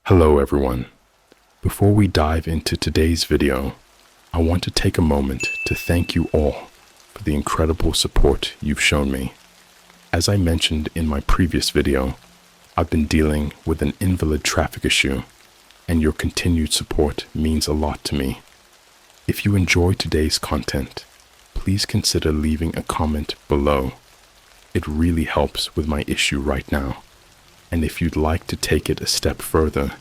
Hello everyone. Before we dive into today's video, I want to take a moment to thank you all for the incredible support you've shown me. As I mentioned in my previous video, I've been dealing with an invalid traffic issue, and your continued support means a lot to me. If you enjoy today's content, please consider leaving a comment below. It really helps with my issue right now. And if you'd like to take it a step further,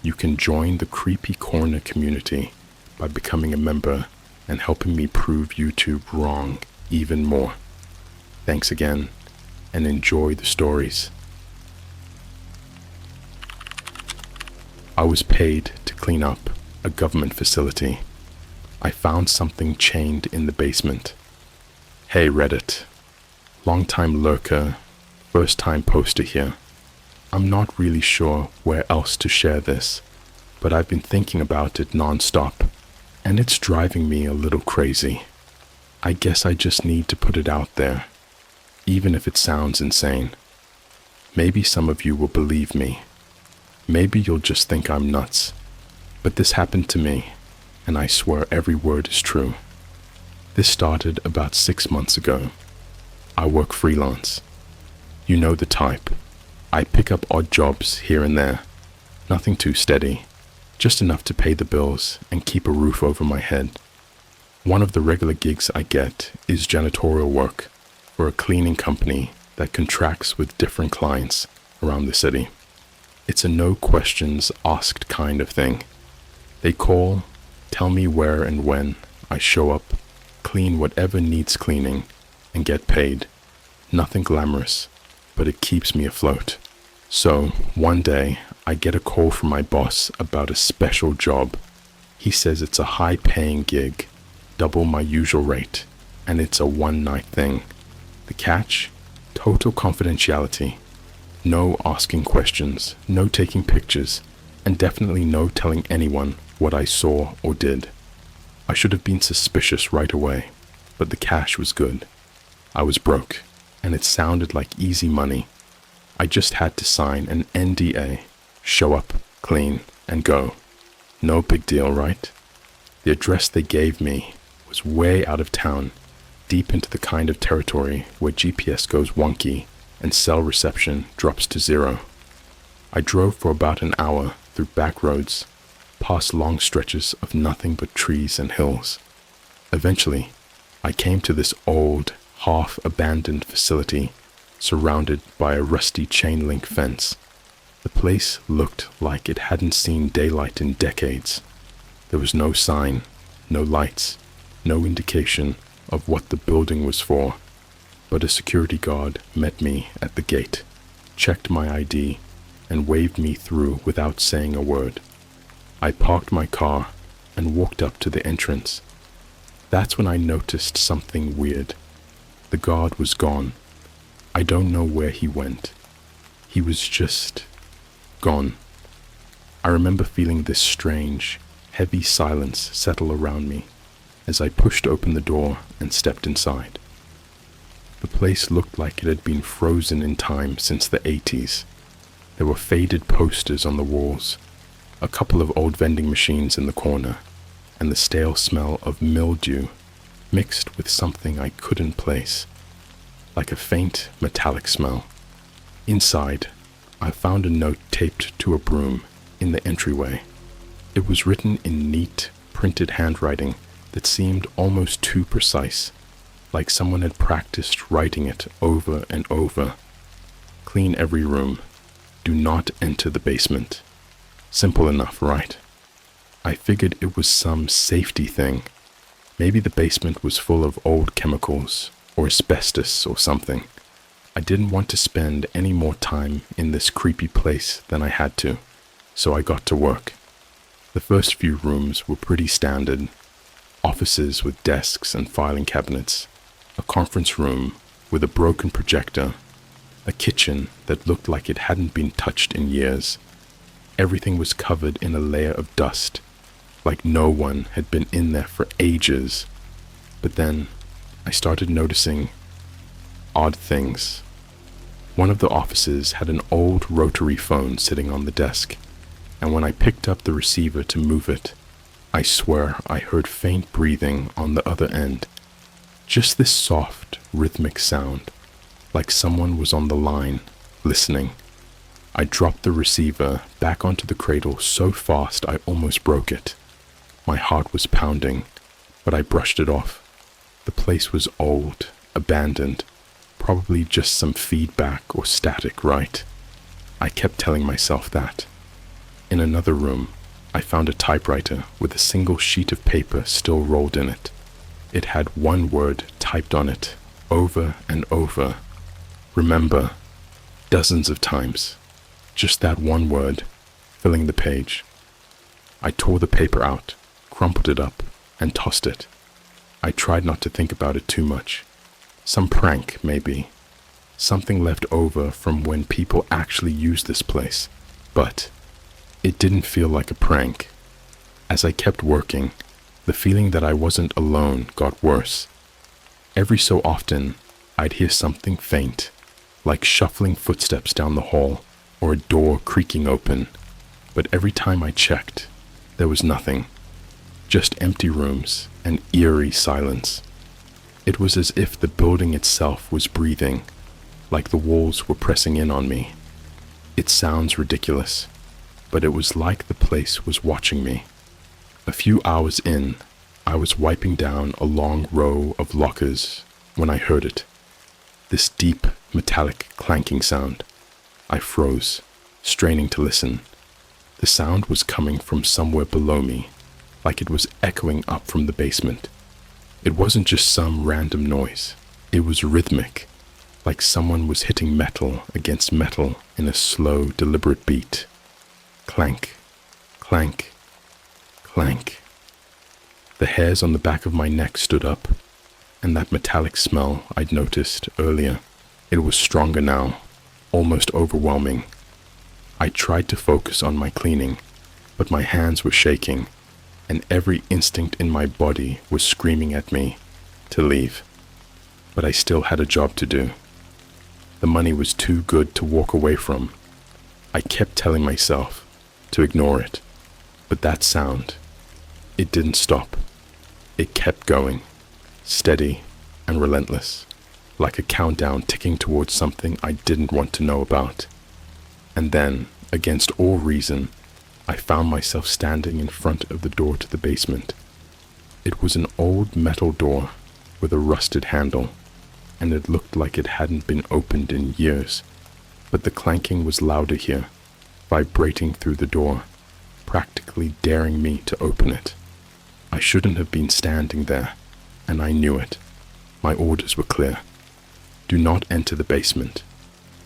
you can join the CreepyCorner community by becoming a member and helping me prove YouTube wrong even more. Thanks again, and enjoy the stories. I was paid to clean up a government facility. I found something chained in the basement. Hey Reddit, long-time lurker, first-time poster here. I'm not really sure where else to share this, but I've been thinking about it non-stop, and it's driving me a little crazy. I guess I just need to put it out there, even if it sounds insane. Maybe some of you will believe me. Maybe you'll just think I'm nuts, but this happened to me, and I swear every word is true. This started about 6 months ago. I work freelance. You know the type. I pick up odd jobs here and there, nothing too steady, just enough to pay the bills and keep a roof over my head. One of the regular gigs I get is janitorial work for a cleaning company that contracts with different clients around the city. It's a no questions asked kind of thing. They call, tell me where and when, I show up, clean whatever needs cleaning, and get paid. Nothing glamorous, but it keeps me afloat. So, one day, I get a call from my boss about a special job. He says it's a high-paying gig, double my usual rate, and it's a one-night thing. The catch? Total confidentiality. No asking questions, no taking pictures, and definitely no telling anyone what I saw or did. I should have been suspicious right away, but the cash was good. I was broke, and it sounded like easy money. I just had to sign an NDA, show up, clean, and go. No big deal, right? The address they gave me was way out of town, deep into the kind of territory where GPS goes wonky and cell reception drops to zero. I drove for about an hour through back roads, past long stretches of nothing but trees and hills. Eventually, I came to this old, half-abandoned facility surrounded by a rusty chain link fence. The place looked like it hadn't seen daylight in decades. There was no sign, no lights, no indication of what the building was for, but a security guard met me at the gate, checked my ID, and waved me through without saying a word. I parked my car and walked up to the entrance. That's when I noticed something weird. The guard was gone. I don't know where he went. He was just gone. I remember feeling this strange, heavy silence settle around me as I pushed open the door and stepped inside. The place looked like it had been frozen in time since the 80s. There were faded posters on the walls, a couple of old vending machines in the corner, and the stale smell of mildew mixed with something I couldn't place, like a faint metallic smell. Inside, I found a note taped to a broom in the entryway. It was written in neat, printed handwriting that seemed almost too precise, like someone had practiced writing it over and over. Clean every room. Do not enter the basement. Simple enough, right? I figured it was some safety thing. Maybe the basement was full of old chemicals or asbestos or something. I didn't want to spend any more time in this creepy place than I had to, so I got to work. The first few rooms were pretty standard. Offices with desks and filing cabinets, a conference room with a broken projector, a kitchen that looked like it hadn't been touched in years. Everything was covered in a layer of dust, like no one had been in there for ages. But then I started noticing odd things. One of the offices had an old rotary phone sitting on the desk, and when I picked up the receiver to move it, I swear I heard faint breathing on the other end. Just this soft, rhythmic sound, like someone was on the line, listening. I dropped the receiver back onto the cradle so fast I almost broke it. My heart was pounding, but I brushed it off. The place was old, abandoned, probably just some feedback or static, right? I kept telling myself that. In another room, I found a typewriter with a single sheet of paper still rolled in it. It had one word typed on it, over and over. Remember, dozens of times. Just that one word, filling the page. I tore the paper out, crumpled it up, and tossed it. I tried not to think about it too much. Some prank, maybe. Something left over from when people actually used this place. But it didn't feel like a prank. As I kept working, the feeling that I wasn't alone got worse. Every so often, I'd hear something faint, like shuffling footsteps down the hall or a door creaking open. But every time I checked, there was nothing. Just empty rooms and eerie silence. It was as if the building itself was breathing, like the walls were pressing in on me. It sounds ridiculous, but it was like the place was watching me. A few hours in, I was wiping down a long row of lockers when I heard it. This deep, metallic clanking sound. I froze, straining to listen. The sound was coming from somewhere below me, like it was echoing up from the basement. It wasn't just some random noise. It was rhythmic, like someone was hitting metal against metal in a slow, deliberate beat. Clank, clank, clank. The hairs on the back of my neck stood up, and that metallic smell I'd noticed earlier, it was stronger now, almost overwhelming. I tried to focus on my cleaning, but my hands were shaking, and every instinct in my body was screaming at me to leave. But I still had a job to do. The money was too good to walk away from. I kept telling myself to ignore it, but that sound, it didn't stop. It kept going, steady and relentless, like a countdown ticking towards something I didn't want to know about. And then, against all reason, I found myself standing in front of the door to the basement. It was an old metal door with a rusted handle, and it looked like it hadn't been opened in years. But the clanking was louder here, vibrating through the door, practically daring me to open it. I shouldn't have been standing there, and I knew it. My orders were clear. Do not enter the basement.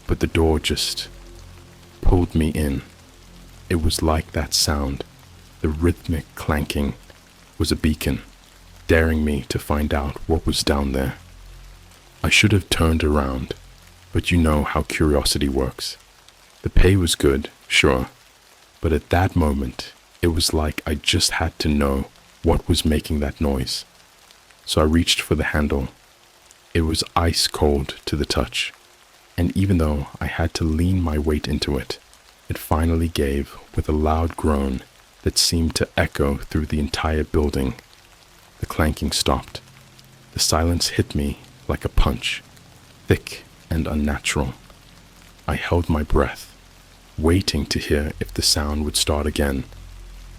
But the door just pulled me in. It was like that sound, the rhythmic clanking, was a beacon, daring me to find out what was down there. I should have turned around, but you know how curiosity works. The pay was good, sure, but at that moment, it was like I just had to know what was making that noise. So I reached for the handle. It was ice cold to the touch, and even though I had to lean my weight into it, it finally gave with a loud groan that seemed to echo through the entire building. The clanking stopped. The silence hit me like a punch, thick and unnatural. I held my breath, waiting to hear if the sound would start again,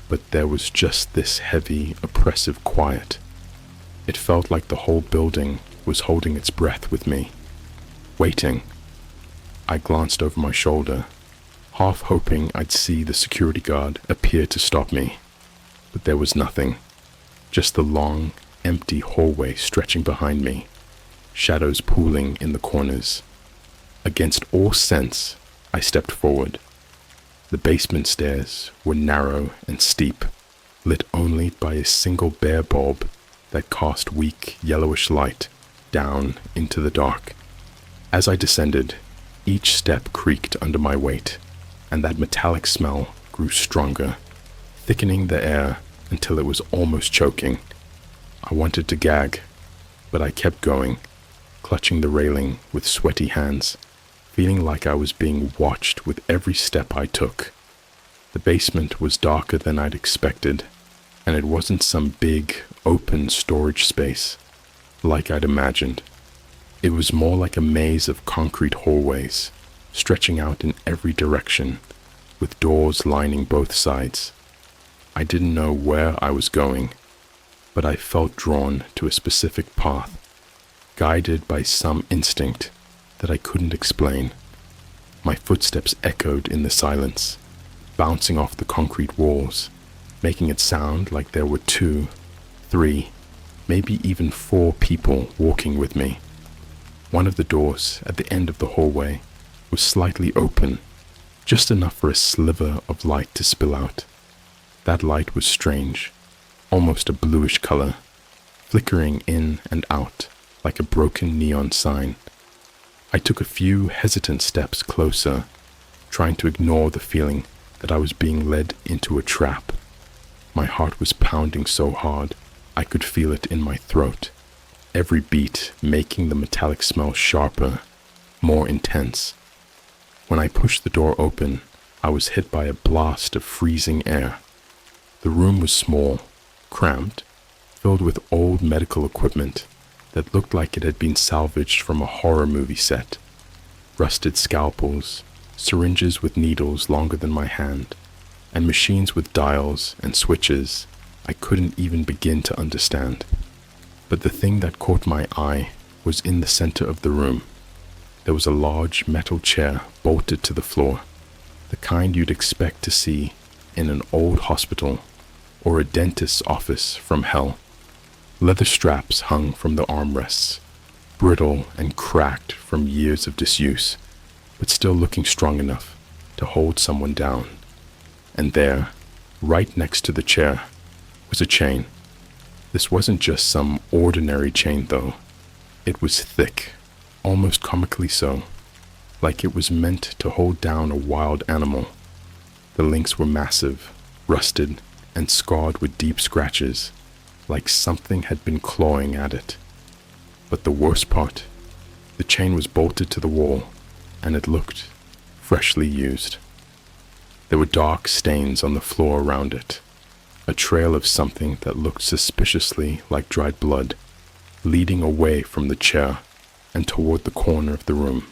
but there was just this heavy, oppressive quiet. It felt like the whole building was holding its breath with me, waiting. I glanced over my shoulder, half hoping I'd see the security guard appear to stop me. But there was nothing, just the long, empty hallway stretching behind me, shadows pooling in the corners. Against all sense, I stepped forward. The basement stairs were narrow and steep, lit only by a single bare bulb that cast weak, yellowish light down into the dark. As I descended, each step creaked under my weight, and that metallic smell grew stronger, thickening the air until it was almost choking. I wanted to gag, but I kept going, clutching the railing with sweaty hands, feeling like I was being watched with every step I took. The The basement was darker than I'd expected, and it wasn't some big, open storage space like I'd imagined. It was more like a maze of concrete hallways, stretching out in every direction, with doors lining both sides. I didn't know where I was going, but I felt drawn to a specific path, guided by some instinct that I couldn't explain. My footsteps echoed in the silence, bouncing off the concrete walls, making it sound like there were 2, 3, maybe even 4 people walking with me. One of the doors at the end of the hallway was slightly open, just enough for a sliver of light to spill out. That light was strange, almost a bluish color, flickering in and out like a broken neon sign. I took a few hesitant steps closer, trying to ignore the feeling that I was being led into a trap. My heart was pounding so hard I could feel it in my throat, every beat making the metallic smell sharper, more intense. When I pushed the door open, I was hit by a blast of freezing air. The room was small, cramped, filled with old medical equipment that looked like it had been salvaged from a horror movie set. Rusted scalpels, syringes with needles longer than my hand, and machines with dials and switches I couldn't even begin to understand. But the thing that caught my eye was in the center of the room. There was a large metal chair bolted to the floor, the kind you'd expect to see in an old hospital or a dentist's office from hell. Leather straps hung from the armrests, brittle and cracked from years of disuse, but still looking strong enough to hold someone down. And there, right next to the chair, was a chain. This wasn't just some ordinary chain, though. It was thick, almost comically so, like it was meant to hold down a wild animal. The links were massive, rusted, and scarred with deep scratches, like something had been clawing at it. But the worst part, the chain was bolted to the wall, and it looked freshly used. There were dark stains on the floor around it, a trail of something that looked suspiciously like dried blood, leading away from the chair and toward the corner of the room.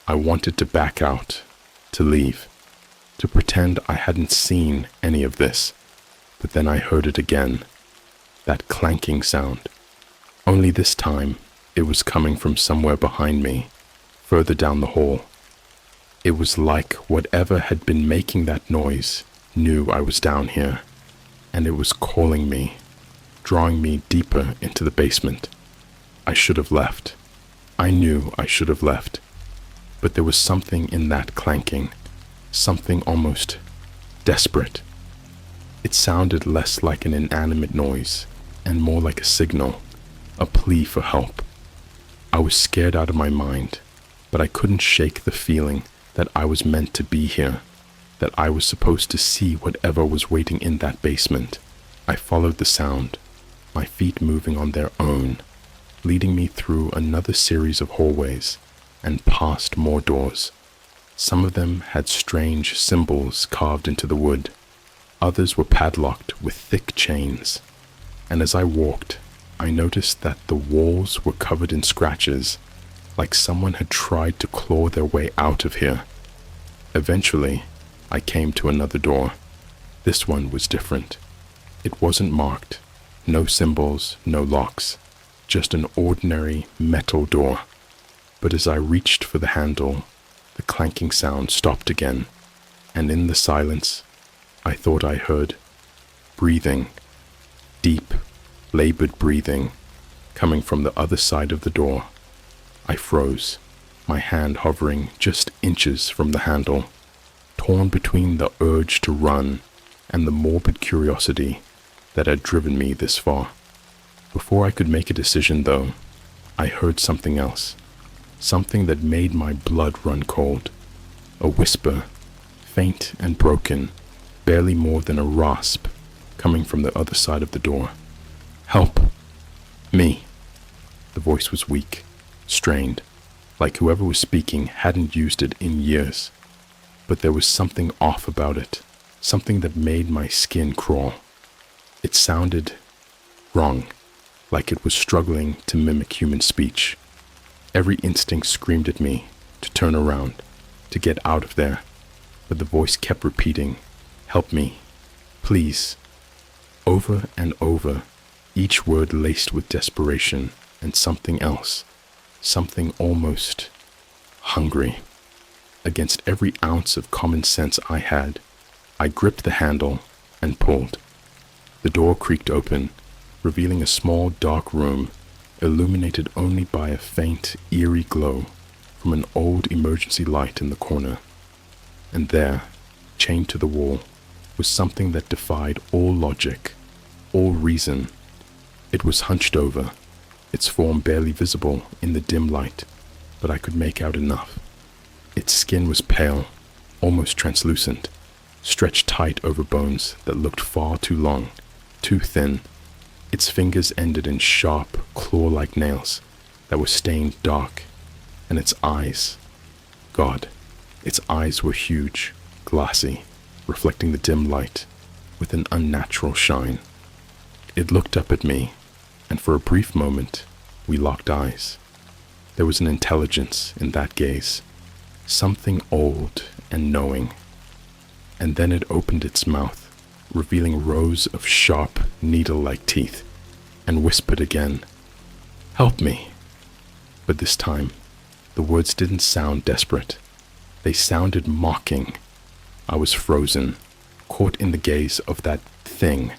I wanted to back out, to leave, to pretend I hadn't seen any of this, but then I heard it again, that clanking sound. Only this time, it was coming from somewhere behind me, further down the hall. It was like whatever had been making that noise knew I was down here, and it was calling me, drawing me deeper into the basement. I should have left. I knew I should have left, but there was something in that clanking, something almost desperate. It sounded less like an inanimate noise and more like a signal, a plea for help. I was scared out of my mind, but I couldn't shake the feeling that I was meant to be here, that I was supposed to see whatever was waiting in that basement. I followed the sound, my feet moving on their own, leading me through another series of hallways and past more doors. Some of them had strange symbols carved into the wood. Others were padlocked with thick chains. And as I walked, I noticed that the walls were covered in scratches, like someone had tried to claw their way out of here. Eventually, I came to another door. This one was different. It wasn't marked, no symbols, no locks, just an ordinary metal door. But as I reached for the handle, the clanking sound stopped again, and in the silence, I thought I heard breathing, deep, labored breathing, coming from the other side of the door. I froze, my hand hovering just inches from the handle, torn between the urge to run and the morbid curiosity that had driven me this far. Before I could make a decision, though, I heard something else, something that made my blood run cold. A whisper, faint and broken, barely more than a rasp, coming from the other side of the door. "Help! Me!" The voice was weak, strained, like whoever was speaking hadn't used it in years. But there was something off about it, something that made my skin crawl. It sounded wrong, like it was struggling to mimic human speech. Every instinct screamed at me to turn around, to get out of there, but the voice kept repeating, "Help me, please." Over and over, each word laced with desperation and something else, something almost hungry. Against every ounce of common sense I had, I gripped the handle and pulled. The door creaked open, revealing a small dark room, illuminated only by a faint, eerie glow from an old emergency light in the corner. And there, chained to the wall, was something that defied all logic, all reason. It was hunched over, its form barely visible in the dim light, but I could make out enough. Its skin was pale, almost translucent, stretched tight over bones that looked far too long, too thin. Its fingers ended in sharp, claw-like nails that were stained dark, and its eyes, God, its eyes were huge, glassy, reflecting the dim light with an unnatural shine. It looked up at me, and for a brief moment, we locked eyes. There was an intelligence in that gaze, something old and knowing. And then it opened its mouth, revealing rows of sharp, needle-like teeth, and whispered again, "Help me." But this time, the words didn't sound desperate. They sounded mocking. I was frozen, caught in the gaze of that thing.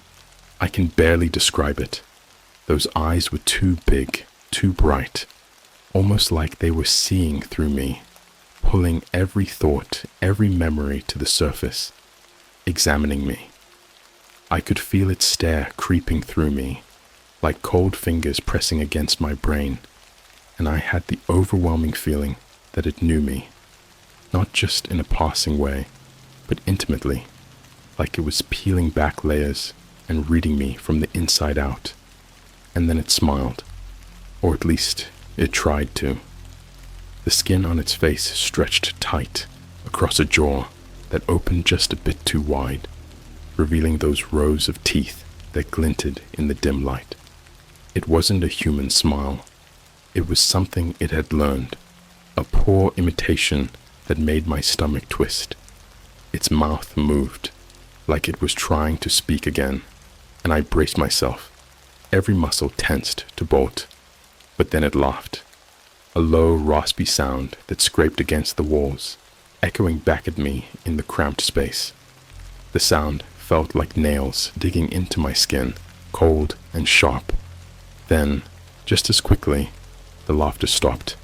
I can barely describe it. Those eyes were too big, too bright, almost like they were seeing through me, pulling every thought, every memory to the surface, examining me. I could feel its stare creeping through me, like cold fingers pressing against my brain, and I had the overwhelming feeling that it knew me, not just in a passing way, but intimately, like it was peeling back layers and reading me from the inside out. And then it smiled, or at least it tried to. The skin on its face stretched tight across a jaw that opened just a bit too wide, revealing those rows of teeth that glinted in the dim light. It wasn't a human smile. It was something it had learned, a poor imitation that made my stomach twist. Its mouth moved, like it was trying to speak again, and I braced myself, every muscle tensed to bolt. But then it laughed, a low, raspy sound that scraped against the walls, echoing back at me in the cramped space. The sound felt like nails digging into my skin, cold and sharp. Then, just as quickly, the laughter stopped,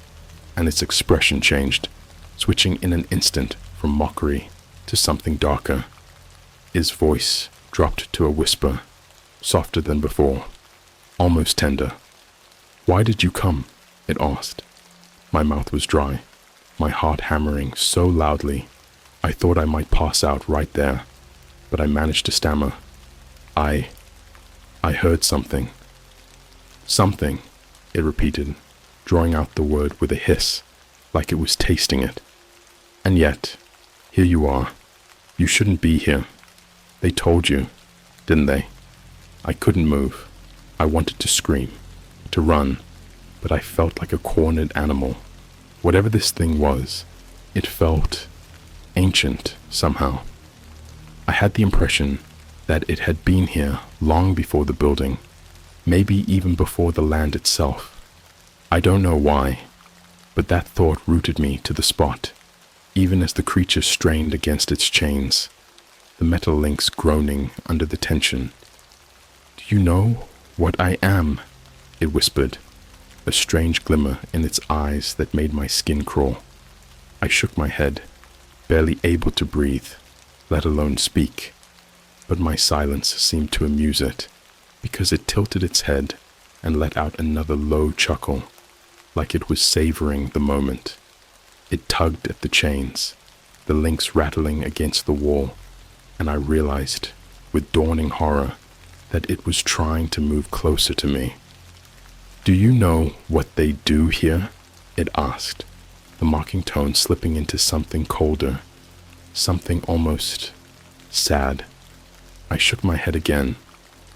and its expression changed, switching in an instant from mockery to something darker. His voice dropped to a whisper, softer than before, almost tender. "Why did you come?" it asked. My mouth was dry, my heart hammering so loudly, I thought I might pass out right there, but I managed to stammer. I heard something. "Something," it repeated, drawing out the word with a hiss, like it was tasting it. "And yet, here you are. You shouldn't be here. They told you, didn't they?" I couldn't move. I wanted to scream, to run, but I felt like a cornered animal. Whatever this thing was, it felt ancient somehow. I had the impression that it had been here long before the building, maybe even before the land itself. I don't know why, but that thought rooted me to the spot, even as the creature strained against its chains, the metal links groaning under the tension. "Do you know what I am?" it whispered, a strange glimmer in its eyes that made my skin crawl. I shook my head, barely able to breathe, let alone speak, but my silence seemed to amuse it, because it tilted its head and let out another low chuckle, like it was savoring the moment. It tugged at the chains, the links rattling against the wall, and I realized, with dawning horror, that it was trying to move closer to me. "Do you know what they do here?" it asked, the mocking tone slipping into something colder, something almost sad. I shook my head again,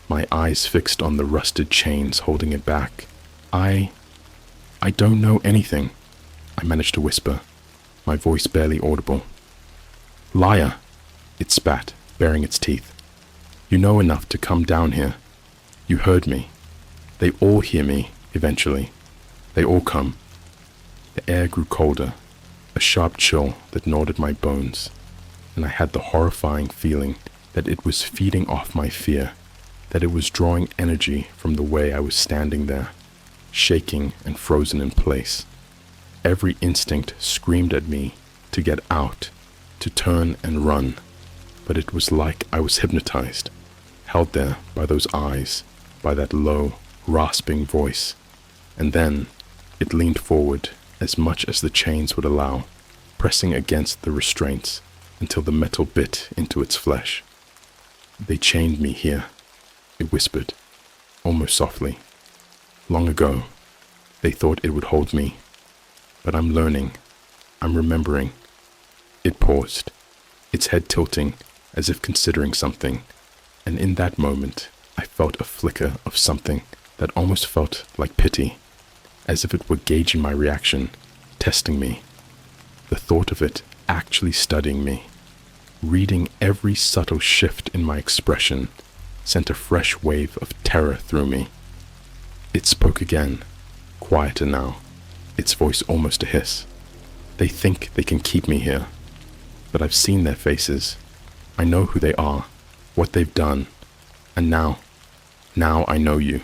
my eyes fixed on the rusted chains holding it back. I don't know anything, I managed to whisper, my voice barely audible. Liar, it spat, baring its teeth. You know enough to come down here. You heard me. They all hear me, eventually. They all come. The air grew colder, a sharp chill that gnawed at my bones, and I had the horrifying feeling that it was feeding off my fear, that it was drawing energy from the way I was standing there, shaking and frozen in place. Every instinct screamed at me to get out, to turn and run, but it was like I was hypnotized, held there by those eyes, by that low, rasping voice, and then it leaned forward as much as the chains would allow, pressing against the restraints until the metal bit into its flesh. They chained me here, it whispered, almost softly. Long ago, they thought it would hold me, but I'm learning, I'm remembering. It paused, its head tilting as if considering something, and in that moment, I felt a flicker of something that almost felt like pity, as if it were gauging my reaction, testing me. The thought of it actually studying me, reading every subtle shift in my expression, sent a fresh wave of terror through me. It spoke again, quieter now, its voice almost a hiss. They think they can keep me here, but I've seen their faces. I know who they are, what they've done, and now I know you.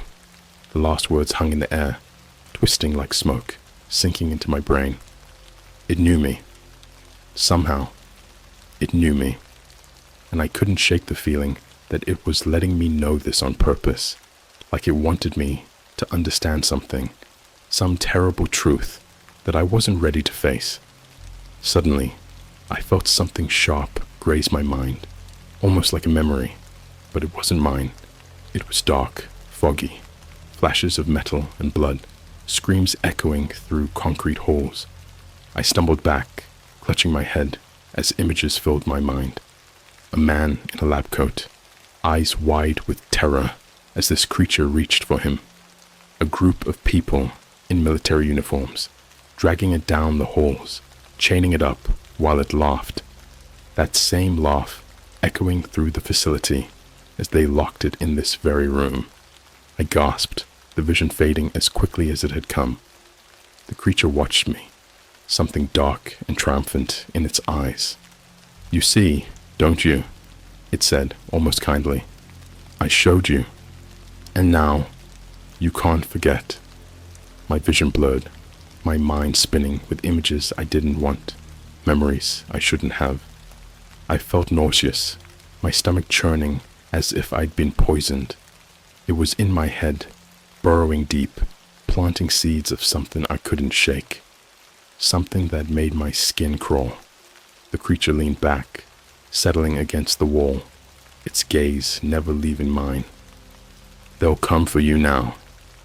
The last words hung in the air, twisting like smoke, sinking into my brain. It knew me. Somehow, it knew me, and I couldn't shake the feeling that it was letting me know this on purpose, like it wanted me to understand something, some terrible truth that I wasn't ready to face. Suddenly, I felt something sharp graze my mind, almost like a memory, but it wasn't mine. It was dark, foggy, flashes of metal and blood, screams echoing through concrete halls. I stumbled back, clutching my head as images filled my mind. A man in a lab coat, eyes wide with terror as this creature reached for him. A group of people in military uniforms, dragging it down the halls, chaining it up while it laughed. That same laugh echoing through the facility as they locked it in this very room. I gasped, the vision fading as quickly as it had come. The creature watched me, something dark and triumphant in its eyes. You see, don't you? It said, almost kindly. I showed you. And now, you can't forget. My vision blurred, my mind spinning with images I didn't want, memories I shouldn't have. I felt nauseous, my stomach churning as if I'd been poisoned. It was in my head, burrowing deep, planting seeds of something I couldn't shake. Something that made my skin crawl. The creature leaned back, settling against the wall, its gaze never leaving mine. They'll come for you now,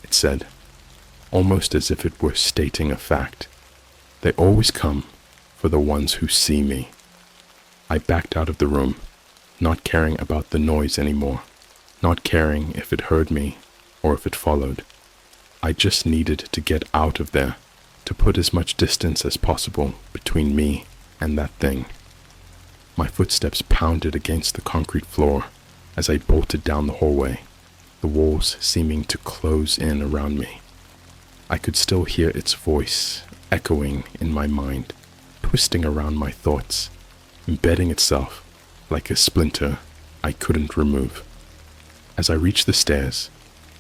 it said, almost as if it were stating a fact. They always come for the ones who see me. I backed out of the room, not caring about the noise anymore, not caring if it heard me or if it followed. I just needed to get out of there, to put as much distance as possible between me and that thing. My footsteps pounded against the concrete floor as I bolted down the hallway, the walls seeming to close in around me. I could still hear its voice echoing in my mind, twisting around my thoughts, embedding itself like a splinter I couldn't remove. As I reached the stairs,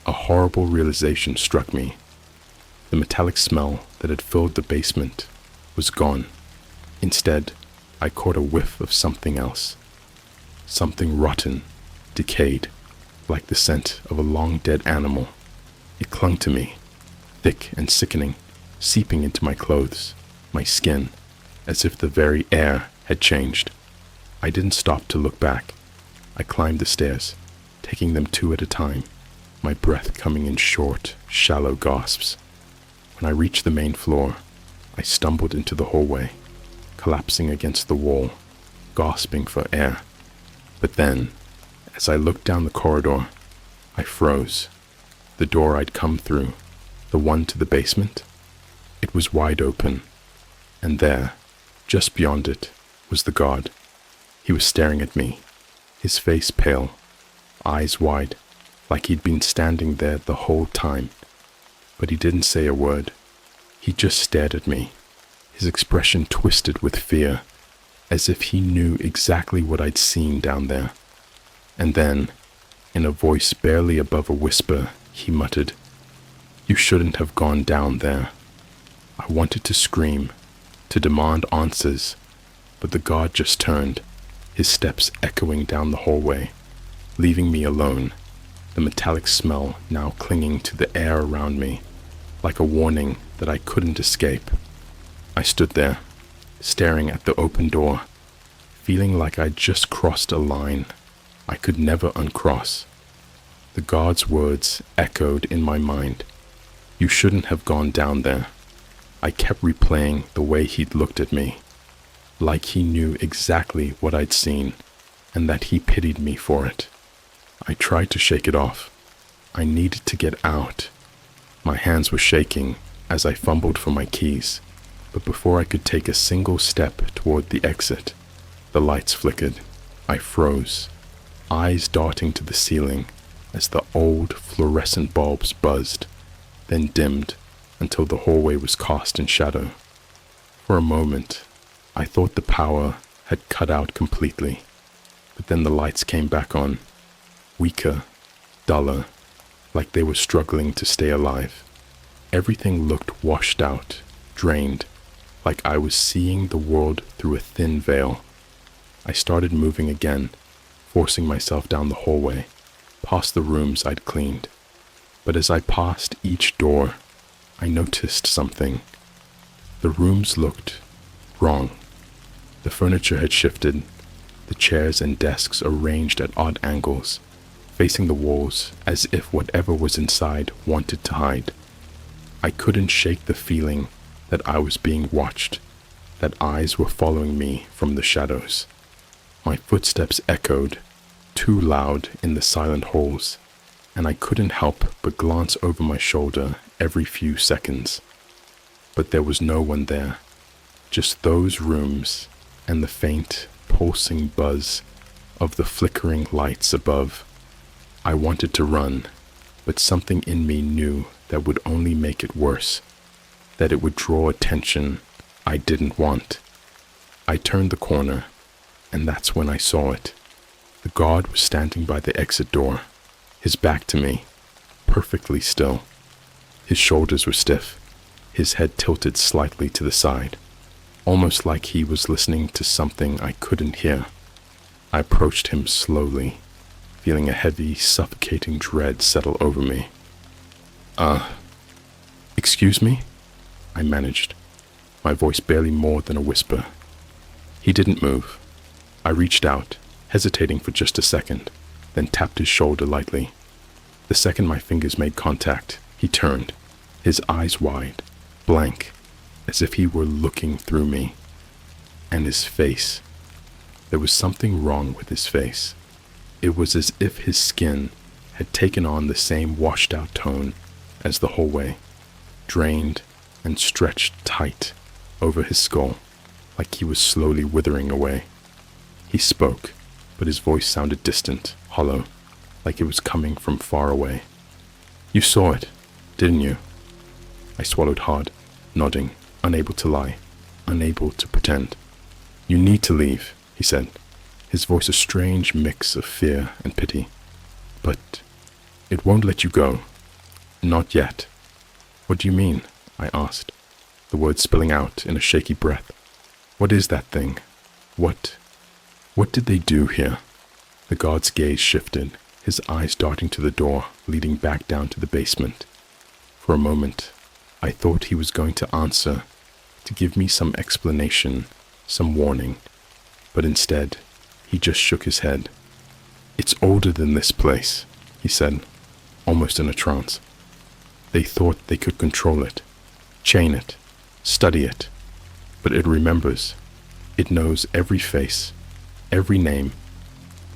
a horrible realization struck me. The metallic smell that had filled the basement was gone. Instead, I caught a whiff of something else. Something rotten, decayed, like the scent of a long-dead animal. It clung to me, thick and sickening, seeping into my clothes, my skin, as if the very air had changed. I didn't stop to look back. I climbed the stairs, taking them two at a time, my breath coming in short, shallow gasps. When I reached the main floor, I stumbled into the hallway, collapsing against the wall, gasping for air. But then, as I looked down the corridor, I froze. The door I'd come through, the one to the basement, it was wide open, and there, just beyond it, was the guard. He was staring at me, his face pale, eyes wide, like he'd been standing there the whole time. But he didn't say a word. He just stared at me, his expression twisted with fear, as if he knew exactly what I'd seen down there. And then, in a voice barely above a whisper, he muttered, "You shouldn't have gone down there." I wanted to scream, to demand answers, but the guard just turned, his steps echoing down the hallway, leaving me alone, the metallic smell now clinging to the air around me, like a warning that I couldn't escape. I stood there, staring at the open door, feeling like I'd just crossed a line I could never uncross. The guard's words echoed in my mind. "You shouldn't have gone down there." I kept replaying the way he'd looked at me, like he knew exactly what I'd seen, and that he pitied me for it. I tried to shake it off. I needed to get out. My hands were shaking as I fumbled for my keys, but before I could take a single step toward the exit, the lights flickered. I froze, eyes darting to the ceiling as the old fluorescent bulbs buzzed, then dimmed until the hallway was cast in shadow. For a moment, I thought the power had cut out completely, but then the lights came back on, weaker, duller, like they were struggling to stay alive. Everything looked washed out, drained, like I was seeing the world through a thin veil. I started moving again, forcing myself down the hallway, past the rooms I'd cleaned. But as I passed each door, I noticed something. The rooms looked wrong. The furniture had shifted, the chairs and desks arranged at odd angles, facing the walls as if whatever was inside wanted to hide. I couldn't shake the feeling that I was being watched, that eyes were following me from the shadows. My footsteps echoed, too loud in the silent halls, and I couldn't help but glance over my shoulder every few seconds. But there was no one there, just those rooms and the faint, pulsing buzz of the flickering lights above. I wanted to run, but something in me knew that would only make it worse, that it would draw attention I didn't want. I turned the corner, and that's when I saw it. The guard was standing by the exit door, his back to me, perfectly still. His shoulders were stiff, his head tilted slightly to the side, almost like he was listening to something I couldn't hear. I approached him slowly, feeling a heavy, suffocating dread settle over me. Excuse me?" I managed, my voice barely more than a whisper. He didn't move. I reached out, hesitating for just a second, then tapped his shoulder lightly. The second my fingers made contact, he turned, his eyes wide, blank, as if he were looking through me. And his face. There was something wrong with his face. It was as if his skin had taken on the same washed-out tone as the hallway, drained and stretched tight over his skull, like he was slowly withering away. He spoke, but his voice sounded distant, hollow, like it was coming from far away. "You saw it, didn't you?" I swallowed hard, nodding, unable to lie, unable to pretend. "You need to leave," he said, his voice a strange mix of fear and pity. "But it won't let you go. Not yet." "What do you mean?" I asked, the words spilling out in a shaky breath. "What is that thing? What did they do here?" The guard's gaze shifted, his eyes darting to the door leading back down to the basement. For a moment, I thought he was going to answer, to give me some explanation, some warning, but instead, he just shook his head. "It's older than this place," he said, almost in a trance. "They thought they could control it, chain it, study it, but it remembers. It knows every face, every name,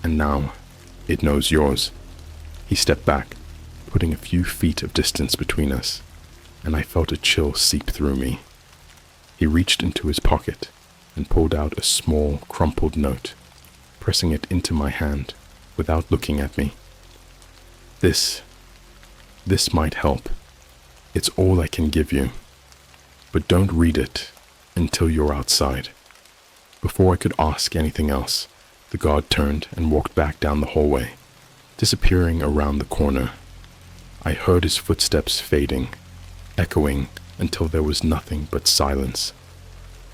and now it knows yours. He stepped back, putting a few feet of distance between us, and I felt a chill seep through me. He reached into his pocket and pulled out a small, crumpled note, pressing it into my hand without looking at me. This might help. It's all I can give you. But don't read it until you're outside. Before I could ask anything else, the guard turned and walked back down the hallway, disappearing around the corner. I heard his footsteps fading, echoing until there was nothing but silence.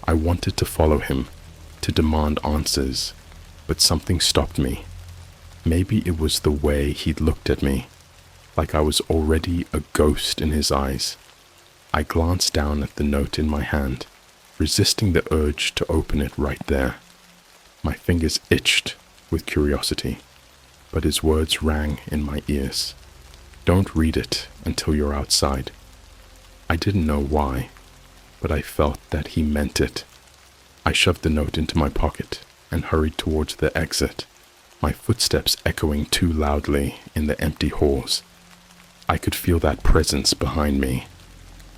I wanted to follow him, to demand answers, but something stopped me. Maybe it was the way he'd looked at me, like I was already a ghost in his eyes. I glanced down at the note in my hand, resisting the urge to open it right there. My fingers itched with curiosity, but his words rang in my ears. Don't read it until you're outside. I didn't know why, but I felt that he meant it. I shoved the note into my pocket and hurried towards the exit, my footsteps echoing too loudly in the empty halls. I could feel that presence behind me,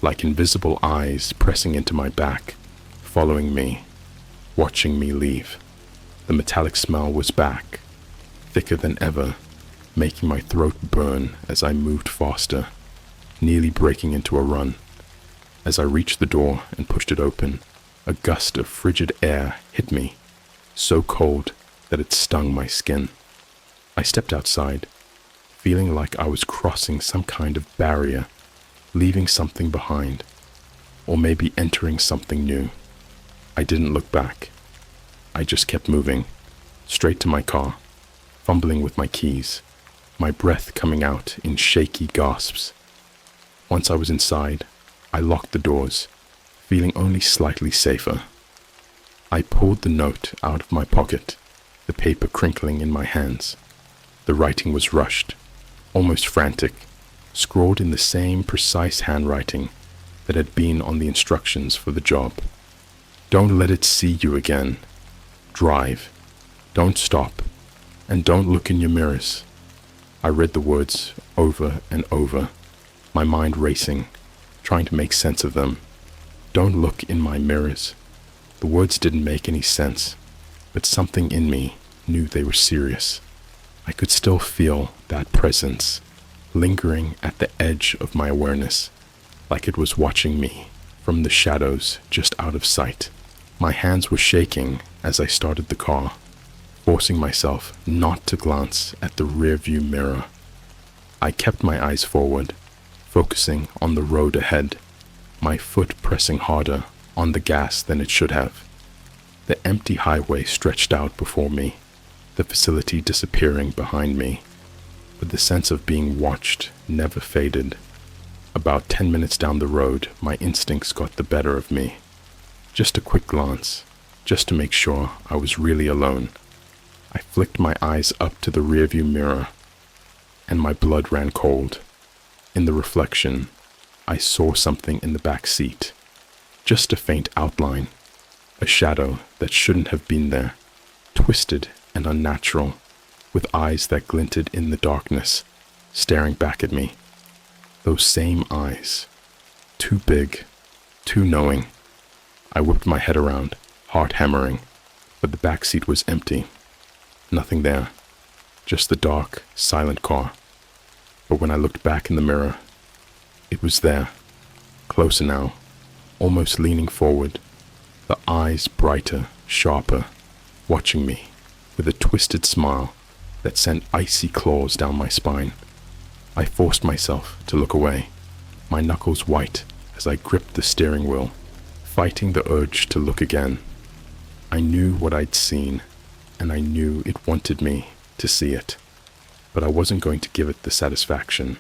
like invisible eyes pressing into my back, following me, watching me leave. The metallic smell was back, thicker than ever, making my throat burn as I moved faster, nearly breaking into a run. As I reached the door and pushed it open, a gust of frigid air hit me, so cold that it stung my skin. I stepped outside, feeling like I was crossing some kind of barrier, leaving something behind, or maybe entering something new. I didn't look back. I just kept moving, straight to my car, fumbling with my keys, my breath coming out in shaky gasps. Once I was inside, I locked the doors, feeling only slightly safer. I pulled the note out of my pocket, the paper crinkling in my hands. The writing was rushed, almost frantic, scrawled in the same precise handwriting that had been on the instructions for the job. Don't let it see you again. Drive. Don't stop. And don't look in your mirrors. I read the words over and over, my mind racing, trying to make sense of them. Don't look in my mirrors. The words didn't make any sense, but something in me knew they were serious. I could still feel that presence lingering at the edge of my awareness, like it was watching me from the shadows just out of sight. My hands were shaking as I started the car, forcing myself not to glance at the rearview mirror. I kept my eyes forward, focusing on the road ahead, my foot pressing harder on the gas than it should have. The empty highway stretched out before me, the facility disappearing behind me, but the sense of being watched never faded. About 10 minutes down the road, my instincts got the better of me. Just a quick glance, just to make sure I was really alone. I flicked my eyes up to the rearview mirror, and my blood ran cold. In the reflection, I saw something in the back seat. Just a faint outline, a shadow that shouldn't have been there, twisted and unnatural, with eyes that glinted in the darkness, staring back at me. Those same eyes, too big, too knowing. I whipped my head around, heart hammering, but the back seat was empty. Nothing there, just the dark, silent car. But when I looked back in the mirror, it was there, closer now, almost leaning forward, the eyes brighter, sharper, watching me with a twisted smile that sent icy claws down my spine. I forced myself to look away, my knuckles white as I gripped the steering wheel, fighting the urge to look again. I knew what I'd seen, and I knew it wanted me to see it, but I wasn't going to give it the satisfaction.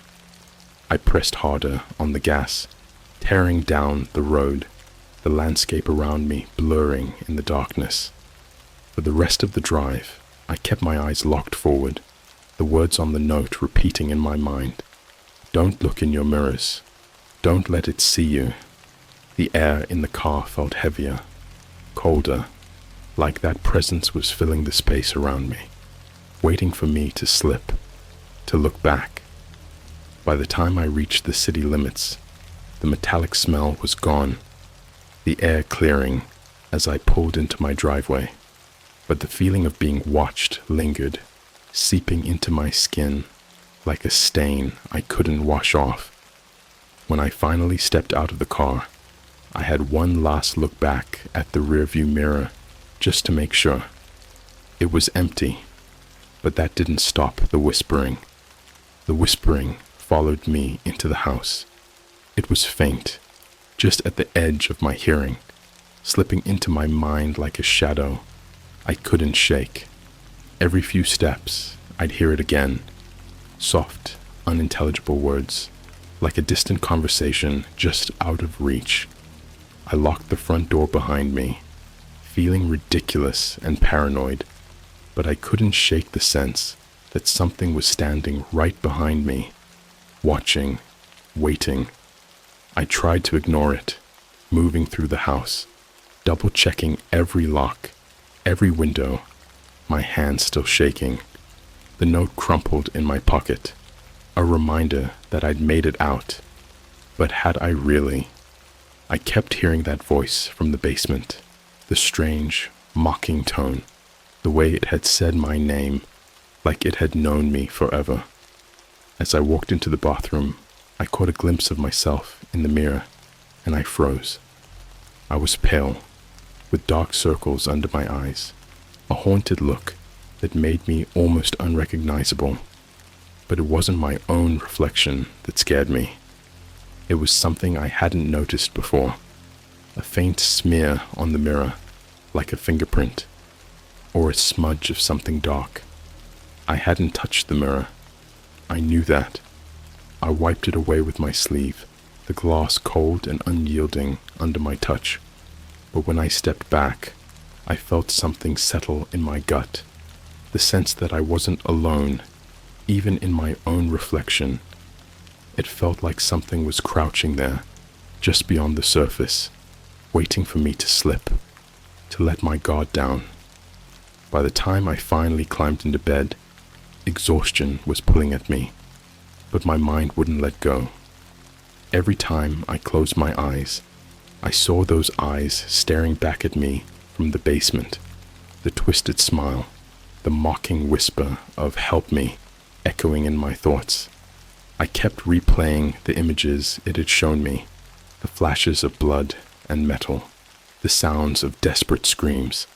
I pressed harder on the gas, tearing down the road, the landscape around me blurring in the darkness. For the rest of the drive, I kept my eyes locked forward, the words on the note repeating in my mind. Don't look in your mirrors. Don't let it see you. The air in the car felt heavier, colder, like that presence was filling the space around me. waiting for me to slip, to look back. By the time I reached the city limits, the metallic smell was gone, the air clearing as I pulled into my driveway. But the feeling of being watched lingered, seeping into my skin like a stain I couldn't wash off. When I finally stepped out of the car, I had one last look back at the rearview mirror just to make sure. It was empty, but that didn't stop the whispering. The whispering followed me into the house. It was faint, just at the edge of my hearing, slipping into my mind like a shadow I couldn't shake. Every few steps, I'd hear it again. Soft, unintelligible words, like a distant conversation just out of reach. I locked the front door behind me, feeling ridiculous and paranoid, but I couldn't shake the sense that something was standing right behind me, watching, waiting. I tried to ignore it, moving through the house, double-checking every lock, every window, my hands still shaking. The note crumpled in my pocket, a reminder that I'd made it out. But had I really? I kept hearing that voice from the basement, the strange, mocking tone, the way it had said my name, like it had known me forever. As I walked into the bathroom, I caught a glimpse of myself in the mirror, and I froze. I was pale, with dark circles under my eyes, a haunted look that made me almost unrecognizable. But it wasn't my own reflection that scared me. It was something I hadn't noticed before, a faint smear on the mirror, like a fingerprint, or a smudge of something dark. I hadn't touched the mirror. I knew that. I wiped it away with my sleeve, the glass cold and unyielding under my touch. But when I stepped back, I felt something settle in my gut, the sense that I wasn't alone, even in my own reflection. It felt like something was crouching there, just beyond the surface, waiting for me to slip, to let my guard down. By the time I finally climbed into bed, exhaustion was pulling at me, but my mind wouldn't let go. Every time I closed my eyes, I saw those eyes staring back at me from the basement, the twisted smile, the mocking whisper of "help me" echoing in my thoughts. I kept replaying the images it had shown me, the flashes of blood and metal, the sounds of desperate screams.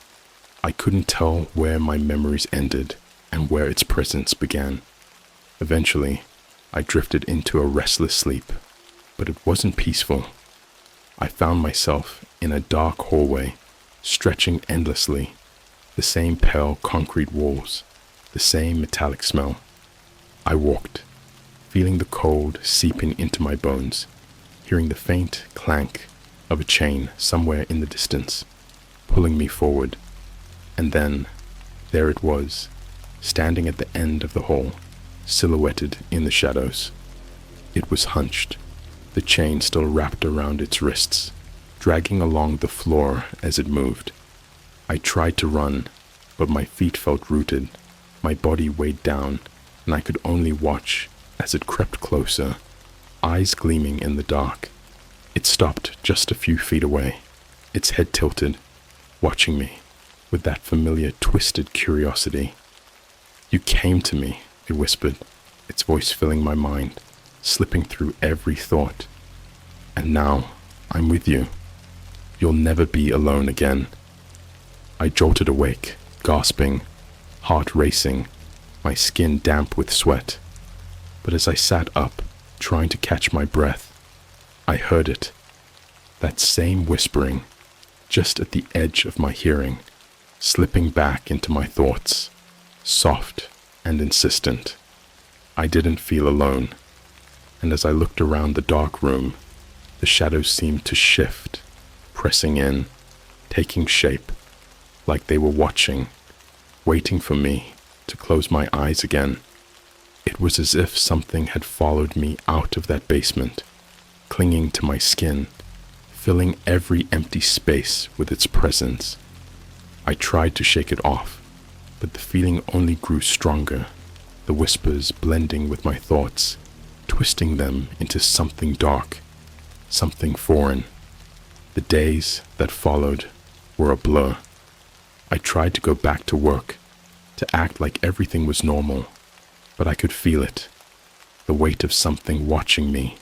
I couldn't tell where my memories ended and where its presence began. Eventually, I drifted into a restless sleep, but it wasn't peaceful. I found myself in a dark hallway, stretching endlessly, the same pale concrete walls, the same metallic smell. I walked, feeling the cold seeping into my bones, hearing the faint clank of a chain somewhere in the distance, pulling me forward. And then, there it was, standing at the end of the hall, silhouetted in the shadows. It was hunched, the chain still wrapped around its wrists, dragging along the floor as it moved. I tried to run, but my feet felt rooted, my body weighed down, and I could only watch as it crept closer, eyes gleaming in the dark. It stopped just a few feet away, its head tilted, watching me with that familiar twisted curiosity. "You came to me," it whispered, its voice filling my mind, slipping through every thought. "And now, I'm with you. You'll never be alone again." I jolted awake, gasping, heart racing, my skin damp with sweat. But as I sat up, trying to catch my breath, I heard it, that same whispering, just at the edge of my hearing, slipping back into my thoughts, soft and insistent. I didn't feel alone, and as I looked around the dark room, the shadows seemed to shift, pressing in, taking shape, like they were watching, waiting for me to close my eyes again. It was as if something had followed me out of that basement, clinging to my skin, filling every empty space with its presence. I tried to shake it off, but the feeling only grew stronger, the whispers blending with my thoughts, twisting them into something dark, something foreign. The days that followed were a blur. I tried to go back to work, to act like everything was normal, but I could feel it, the weight of something watching me,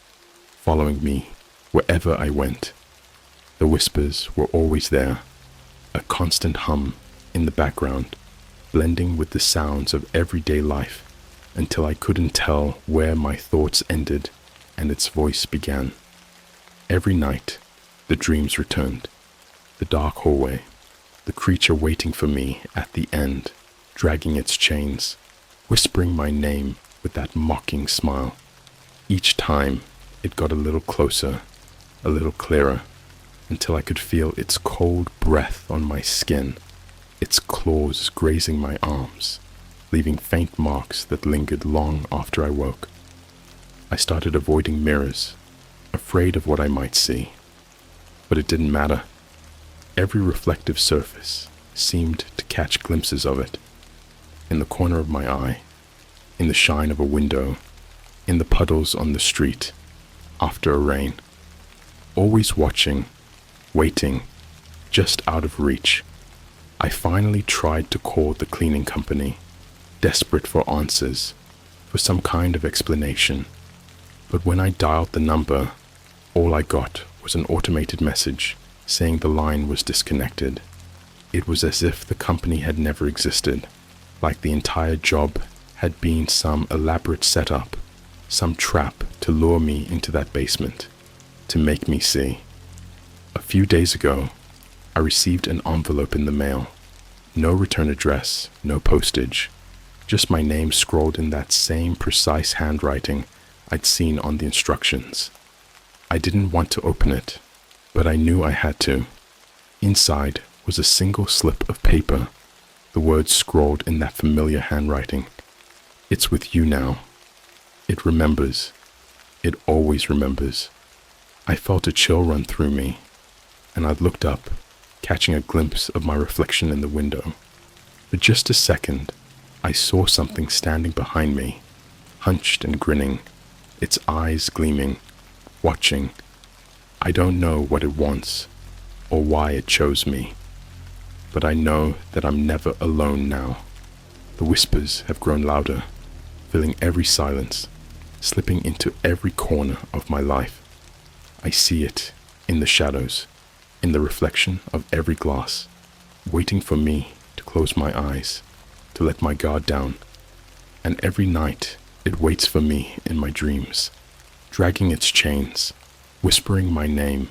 following me wherever I went. The whispers were always there, a constant hum in the background, blending with the sounds of everyday life until I couldn't tell where my thoughts ended and its voice began. Every night, the dreams returned, the dark hallway, the creature waiting for me at the end, dragging its chains, whispering my name with that mocking smile. Each time, it got a little closer, a little clearer, until I could feel its cold breath on my skin, its claws grazing my arms, leaving faint marks that lingered long after I woke. I started avoiding mirrors, afraid of what I might see. But it didn't matter. Every reflective surface seemed to catch glimpses of it. In the corner of my eye, in the shine of a window, in the puddles on the street, after a rain. Always watching, waiting, just out of reach. I finally tried to call the cleaning company, desperate for answers, for some kind of explanation. But when I dialed the number, all I got was an automated message saying the line was disconnected. It was as if the company had never existed, like the entire job had been some elaborate setup, some trap to lure me into that basement, to make me see. A few days ago, I received an envelope in the mail. No return address, no postage, just my name scrawled in that same precise handwriting I'd seen on the instructions. I didn't want to open it, but I knew I had to. Inside was a single slip of paper, the words scrawled in that familiar handwriting. It's with you now. It remembers. It always remembers. I felt a chill run through me, and I looked up, catching a glimpse of my reflection in the window. For just a second, I saw something standing behind me, hunched and grinning, its eyes gleaming, watching. I don't know what it wants or why it chose me, but I know that I'm never alone now. The whispers have grown louder, filling every silence, slipping into every corner of my life. I see it in the shadows, in the reflection of every glass, waiting for me to close my eyes, to let my guard down. And every night it waits for me in my dreams, dragging its chains, whispering my name,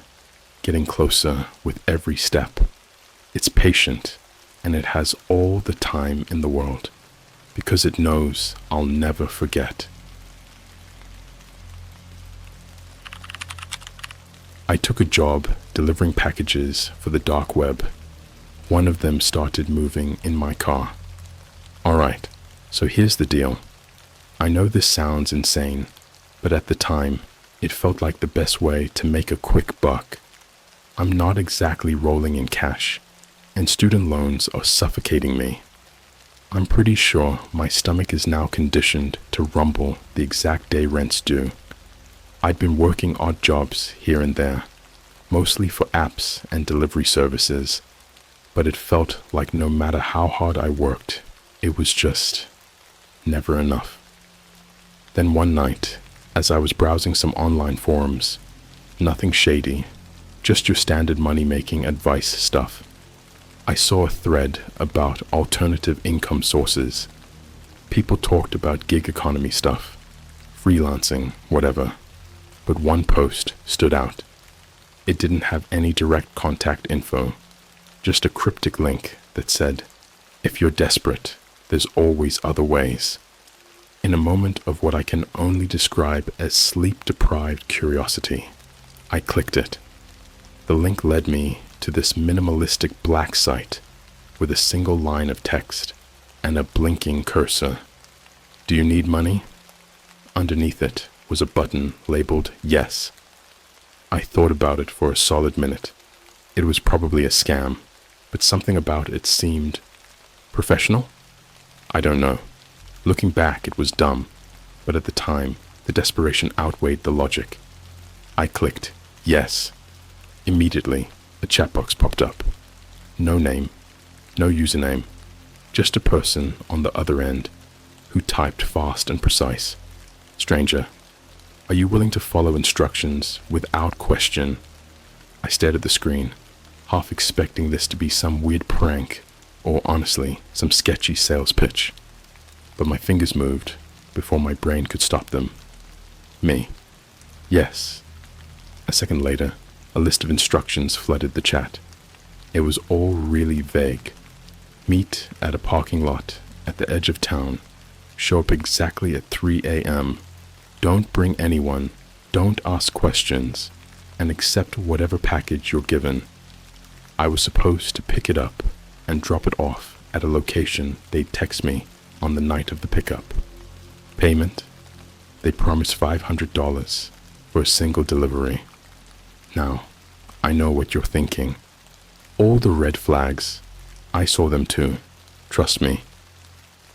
getting closer with every step. It's patient, and it has all the time in the world, because it knows I'll never forget. I took a job delivering packages for the dark web. One of them started moving in my car. Alright, so here's the deal. I know this sounds insane, but at the time, it felt like the best way to make a quick buck. I'm not exactly rolling in cash, and student loans are suffocating me. I'm pretty sure my stomach is now conditioned to rumble the exact day rent's due. I'd been working odd jobs here and there, mostly for apps and delivery services, but it felt like no matter how hard I worked, it was just never enough. Then one night, as I was browsing some online forums, nothing shady, just your standard money-making advice stuff, I saw a thread about alternative income sources. People talked about gig economy stuff, freelancing, whatever, but one post stood out. It didn't have any direct contact info, just a cryptic link that said, "If you're desperate, there's always other ways." In a moment of what I can only describe as sleep-deprived curiosity, I clicked it. The link led me to this minimalistic black site with a single line of text and a blinking cursor. Do you need money? Underneath it was a button labeled yes. I thought about it for a solid minute. It was probably a scam, but something about it seemed professional. I don't know. Looking back, it was dumb, but at the time, the desperation outweighed the logic. I clicked yes. Immediately, a chat box popped up. No name, no username, just a person on the other end who typed fast and precise. Stranger, are you willing to follow instructions without question? I stared at the screen, half expecting this to be some weird prank or honestly, some sketchy sales pitch. But my fingers moved before my brain could stop them. Me. Yes. A second later, a list of instructions flooded the chat. It was all really vague. Meet at a parking lot at the edge of town. Show up exactly at 3 a.m. Don't bring anyone. Don't ask questions. And accept whatever package you're given. I was supposed to pick it up and drop it off at a location they'd text me on the night of the pickup. Payment? They promised $500 for a single delivery. Now, I know what you're thinking. All the red flags, I saw them too, trust me.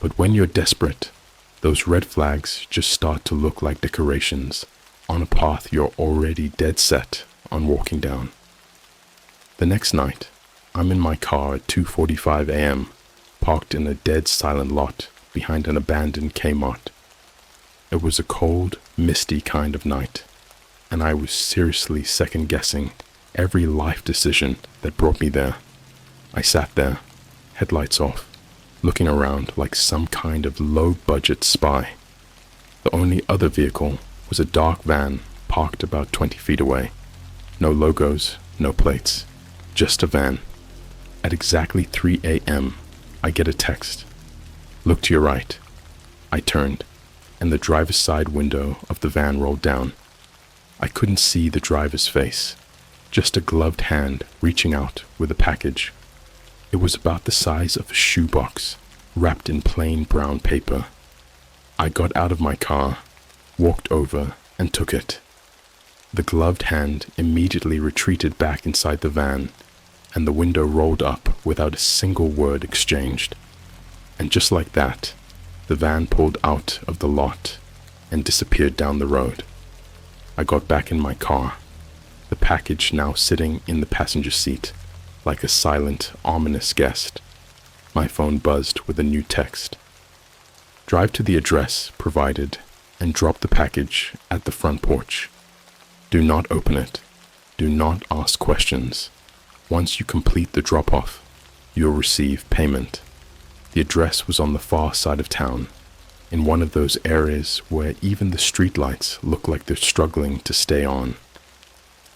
But when you're desperate, those red flags just start to look like decorations on a path you're already dead set on walking down. The next night, I'm in my car at 2:45 a.m., parked in a dead silent lot behind an abandoned Kmart. It was a cold, misty kind of night, and I was seriously second-guessing every life decision that brought me there. I sat there, headlights off, looking around like some kind of low-budget spy. The only other vehicle was a dark van parked about 20 feet away. No logos, no plates, just a van. At exactly 3 a.m., I get a text. Look to your right. I turned, and the driver's side window of the van rolled down. I couldn't see the driver's face, just a gloved hand reaching out with a package. It was about the size of a shoebox, wrapped in plain brown paper. I got out of my car, walked over, and took it. The gloved hand immediately retreated back inside the van, and the window rolled up without a single word exchanged. And just like that, the van pulled out of the lot and disappeared down the road. I got back in my car, the package now sitting in the passenger seat, like a silent, ominous guest. My phone buzzed with a new text. Drive to the address provided and drop the package at the front porch. Do not open it. Do not ask questions. Once you complete the drop-off, you'll receive payment. The address was on the far side of town, in one of those areas where even the streetlights look like they're struggling to stay on.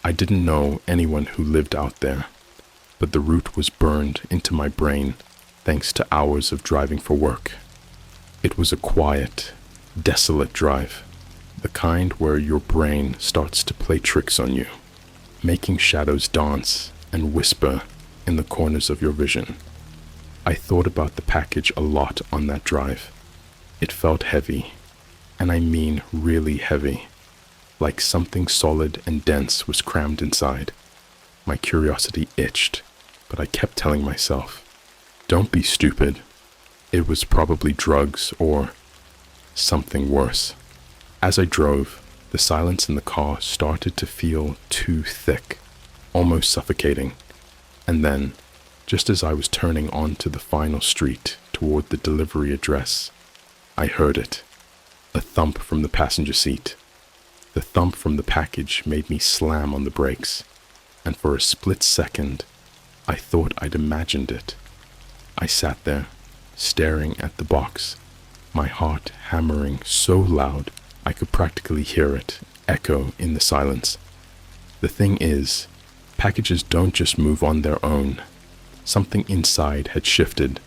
I didn't know anyone who lived out there, but the route was burned into my brain thanks to hours of driving for work. It was a quiet, desolate drive, the kind where your brain starts to play tricks on you, making shadows dance and whisper in the corners of your vision. I thought about the package a lot on that drive. It felt heavy, and I mean really heavy, like something solid and dense was crammed inside. My curiosity itched, but I kept telling myself, don't be stupid. It was probably drugs or something worse. As I drove, the silence in the car started to feel too thick, almost suffocating. And then, just as I was turning onto the final street toward the delivery address, I heard it, a thump from the passenger seat. The thump from the package made me slam on the brakes, and for a split second, I thought I'd imagined it. I sat there, staring at the box, my heart hammering so loud I could practically hear it echo in the silence. The thing is, packages don't just move on their own. Something inside had shifted,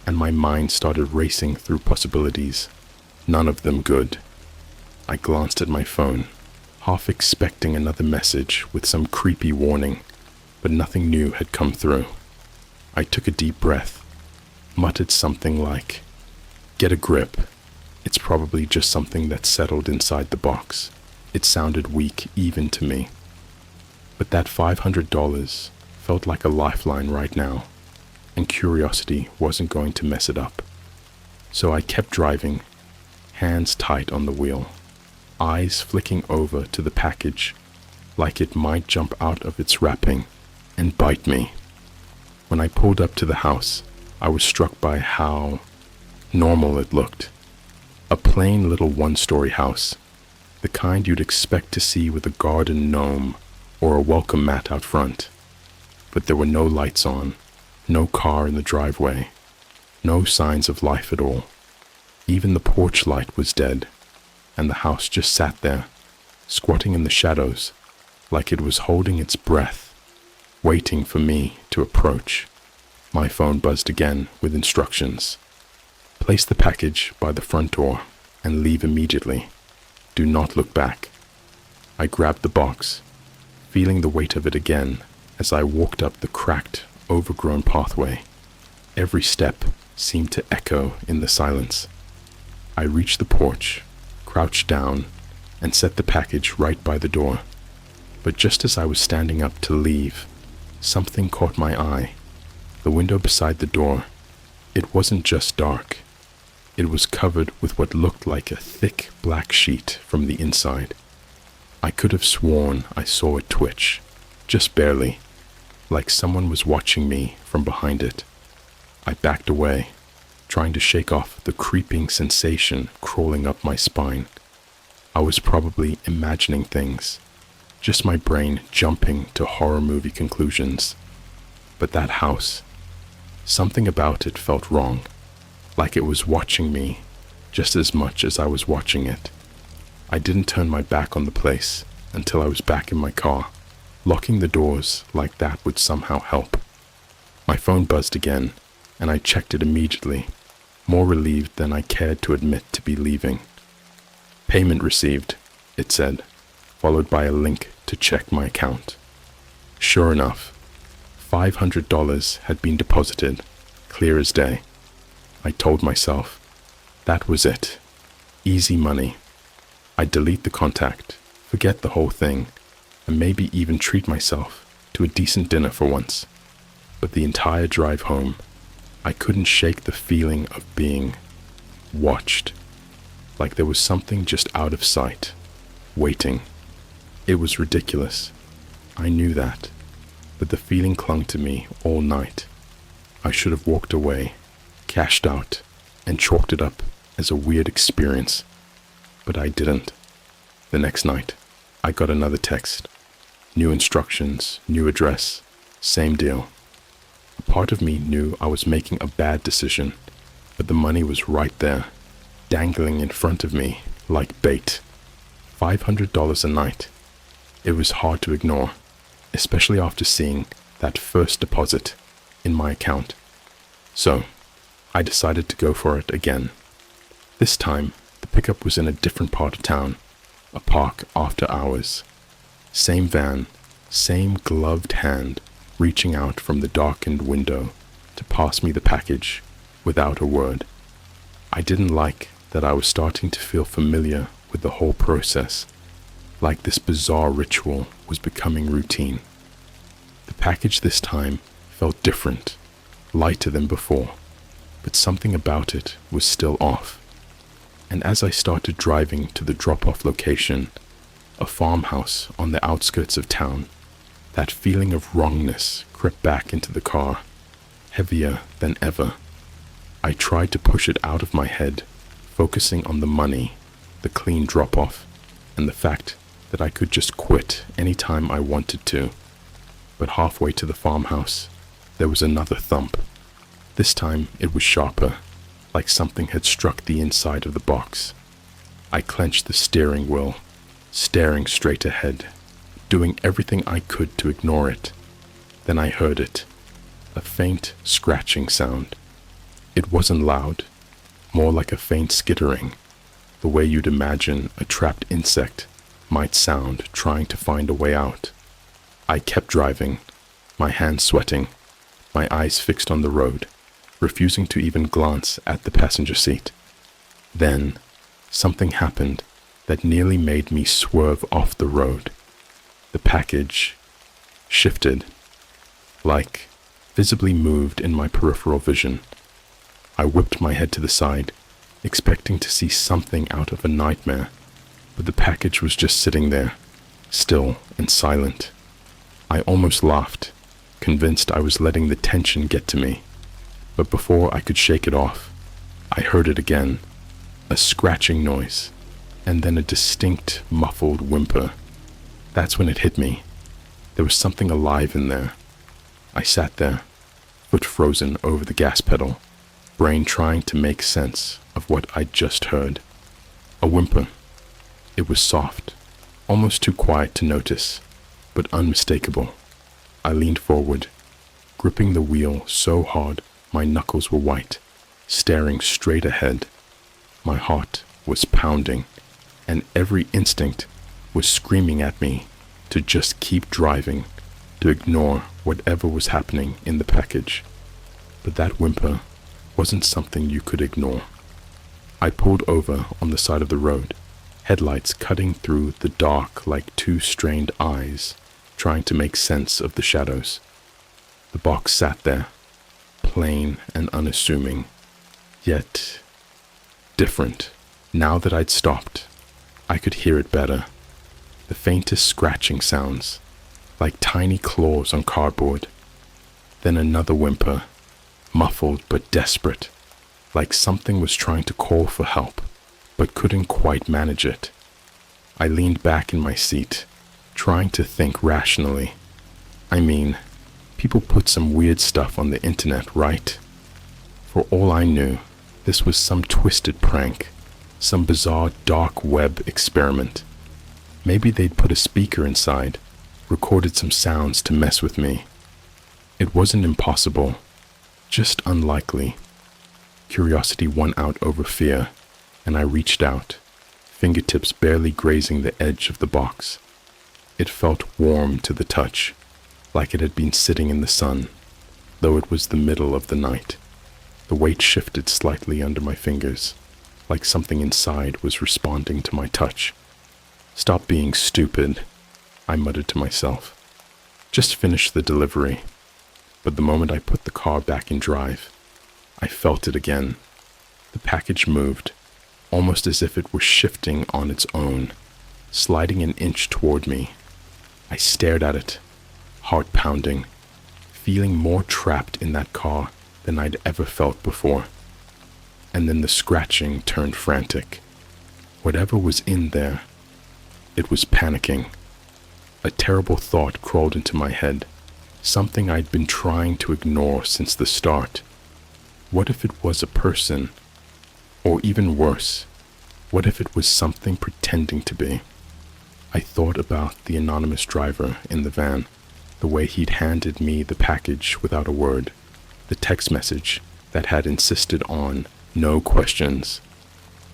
and my mind started racing through possibilities, none of them good. I glanced at my phone, half expecting another message with some creepy warning, but nothing new had come through. I took a deep breath, muttered something like, "Get a grip. It's probably just something that settled inside the box." It sounded weak even to me. But that $500 felt like a lifeline right now, and curiosity wasn't going to mess it up. So I kept driving, hands tight on the wheel, eyes flicking over to the package like it might jump out of its wrapping and bite me. When I pulled up to the house, I was struck by how normal it looked. A plain little one-story house, the kind you'd expect to see with a garden gnome or a welcome mat out front. But there were no lights on, no car in the driveway, no signs of life at all. Even the porch light was dead, and the house just sat there, squatting in the shadows, like it was holding its breath, waiting for me to approach. My phone buzzed again with instructions. Place the package by the front door and leave immediately. Do not look back. I grabbed the box, feeling the weight of it again as I walked up the cracked, overgrown pathway. Every step seemed to echo in the silence. I reached the porch, crouched down, and set the package right by the door. But just as I was standing up to leave, something caught my eye. The window beside the door, it wasn't just dark. It was covered with what looked like a thick black sheet from the inside. I could have sworn I saw it twitch, just barely, like someone was watching me from behind it. I backed away, trying to shake off the creeping sensation crawling up my spine. I was probably imagining things, just my brain jumping to horror movie conclusions. But that house, something about it felt wrong, like it was watching me just as much as I was watching it. I didn't turn my back on the place until I was back in my car. Locking the doors like that would somehow help. My phone buzzed again, and I checked it immediately, more relieved than I cared to admit to be leaving. Payment received, it said, followed by a link to check my account. Sure enough, $500 had been deposited, clear as day. I told myself, that was it. Easy money. I'd delete the contact, forget the whole thing, and maybe even treat myself to a decent dinner for once. But the entire drive home, I couldn't shake the feeling of being watched, like there was something just out of sight, waiting. It was ridiculous. I knew that, but the feeling clung to me all night. I should have walked away, cashed out, and chalked it up as a weird experience, but I didn't. The next night, I got another text. New instructions, new address, same deal. A part of me knew I was making a bad decision, but the money was right there, dangling in front of me like bait. $500 a night. It was hard to ignore, especially after seeing that first deposit in my account. So, I decided to go for it again. This time, the pickup was in a different part of town, a park after hours. Same van, same gloved hand reaching out from the darkened window to pass me the package without a word. I didn't like that I was starting to feel familiar with the whole process, like this bizarre ritual was becoming routine. The package this time felt different, lighter than before, but something about it was still off. And as I started driving to the drop-off location, a farmhouse on the outskirts of town, that feeling of wrongness crept back into the car, heavier than ever. I tried to push it out of my head, focusing on the money, the clean drop-off, and the fact that I could just quit any time I wanted to. But halfway to the farmhouse, there was another thump. This time it was sharper, like something had struck the inside of the box. I clenched the steering wheel, staring straight ahead, doing everything I could to ignore it. Then I heard it, a faint scratching sound. It wasn't loud, more like a faint skittering, the way you'd imagine a trapped insect might sound trying to find a way out. I kept driving, my hands sweating, my eyes fixed on the road, refusing to even glance at the passenger seat. Then, something happened that nearly made me swerve off the road. The package shifted, like visibly moved in my peripheral vision. I whipped my head to the side, expecting to see something out of a nightmare, but the package was just sitting there, still and silent. I almost laughed, convinced I was letting the tension get to me, but before I could shake it off, I heard it again, a scratching noise, and then a distinct, muffled whimper. That's when it hit me. There was something alive in there. I sat there, foot frozen over the gas pedal, brain trying to make sense of what I'd just heard. A whimper. It was soft, almost too quiet to notice, but unmistakable. I leaned forward, gripping the wheel so hard my knuckles were white, staring straight ahead. My heart was pounding, and every instinct was screaming at me to just keep driving, to ignore whatever was happening in the package. But that whimper wasn't something you could ignore. I pulled over on the side of the road, headlights cutting through the dark like two strained eyes, trying to make sense of the shadows. The box sat there, plain and unassuming, yet different. Now that I'd stopped, I could hear it better. The faintest scratching sounds, like tiny claws on cardboard. Then another whimper, muffled but desperate, like something was trying to call for help, but couldn't quite manage it. I leaned back in my seat, trying to think rationally. I mean, people put some weird stuff on the internet, right? For all I knew, this was some twisted prank, some bizarre dark web experiment. Maybe they'd put a speaker inside, recorded some sounds to mess with me. It wasn't impossible, just unlikely. Curiosity won out over fear, and I reached out, fingertips barely grazing the edge of the box. It felt warm to the touch, like it had been sitting in the sun, though it was the middle of the night. The weight shifted slightly under my fingers, like something inside was responding to my touch. Stop being stupid, I muttered to myself. Just finish the delivery. But the moment I put the car back in drive, I felt it again. The package moved, almost as if it were shifting on its own, sliding an inch toward me. I stared at it, heart pounding, feeling more trapped in that car than I'd ever felt before. And then the scratching turned frantic. Whatever was in there, it was panicking. A terrible thought crawled into my head, something I'd been trying to ignore since the start. What if it was a person? Or even worse, what if it was something pretending to be? I thought about the anonymous driver in the van, the way he'd handed me the package without a word, the text message that had insisted on no questions.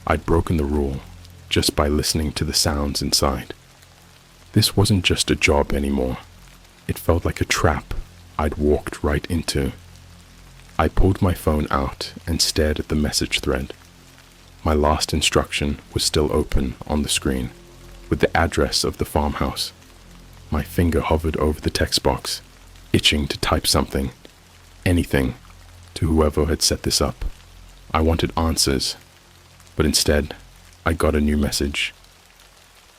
I'd broken the rule just by listening to the sounds inside. This wasn't just a job anymore. It felt like a trap I'd walked right into. I pulled my phone out and stared at the message thread. My last instruction was still open on the screen, with the address of the farmhouse. My finger hovered over the text box, itching to type something, anything, to whoever had set this up. I wanted answers, but instead, I got a new message.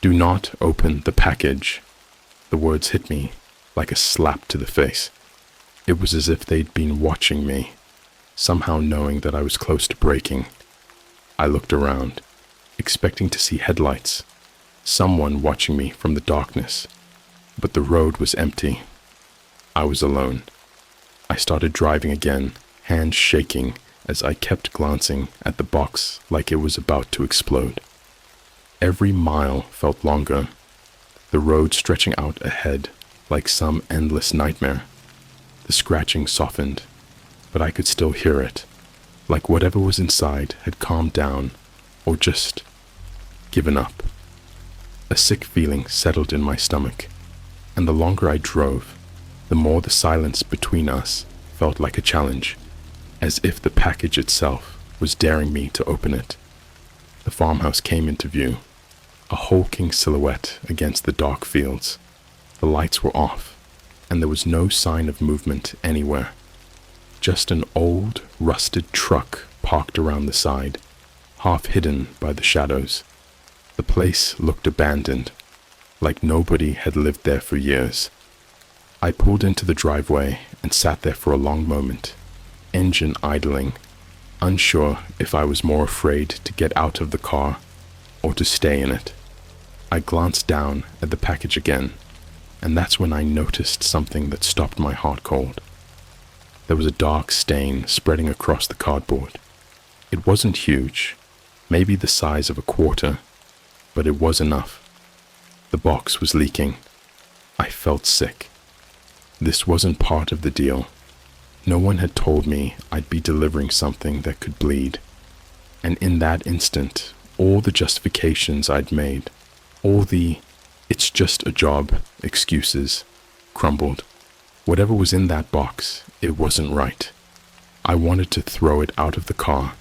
Do not open the package. The words hit me like a slap to the face. It was as if they'd been watching me, somehow knowing that I was close to breaking. I looked around, expecting to see headlights, someone watching me from the darkness, but the road was empty. I was alone. I started driving again, hands shaking as I kept glancing at the box like it was about to explode. Every mile felt longer, the road stretching out ahead like some endless nightmare. The scratching softened, but I could still hear it, like whatever was inside had calmed down or just given up. A sick feeling settled in my stomach, and the longer I drove, the more the silence between us felt like a challenge, as if the package itself was daring me to open it. The farmhouse came into view, a hulking silhouette against the dark fields. The lights were off, and there was no sign of movement anywhere. Just an old, rusted truck parked around the side, half hidden by the shadows. The place looked abandoned, like nobody had lived there for years. I pulled into the driveway and sat there for a long moment, engine idling, unsure if I was more afraid to get out of the car or to stay in it. I glanced down at the package again, and that's when I noticed something that stopped my heart cold. There was a dark stain spreading across the cardboard. It wasn't huge, maybe the size of a quarter, but it was enough. The box was leaking. I felt sick. This wasn't part of the deal. No one had told me I'd be delivering something that could bleed. And in that instant, all the justifications I'd made, all the "it's just a job" excuses, crumbled. Whatever was in that box, it wasn't right. I wanted to throw it out of the car,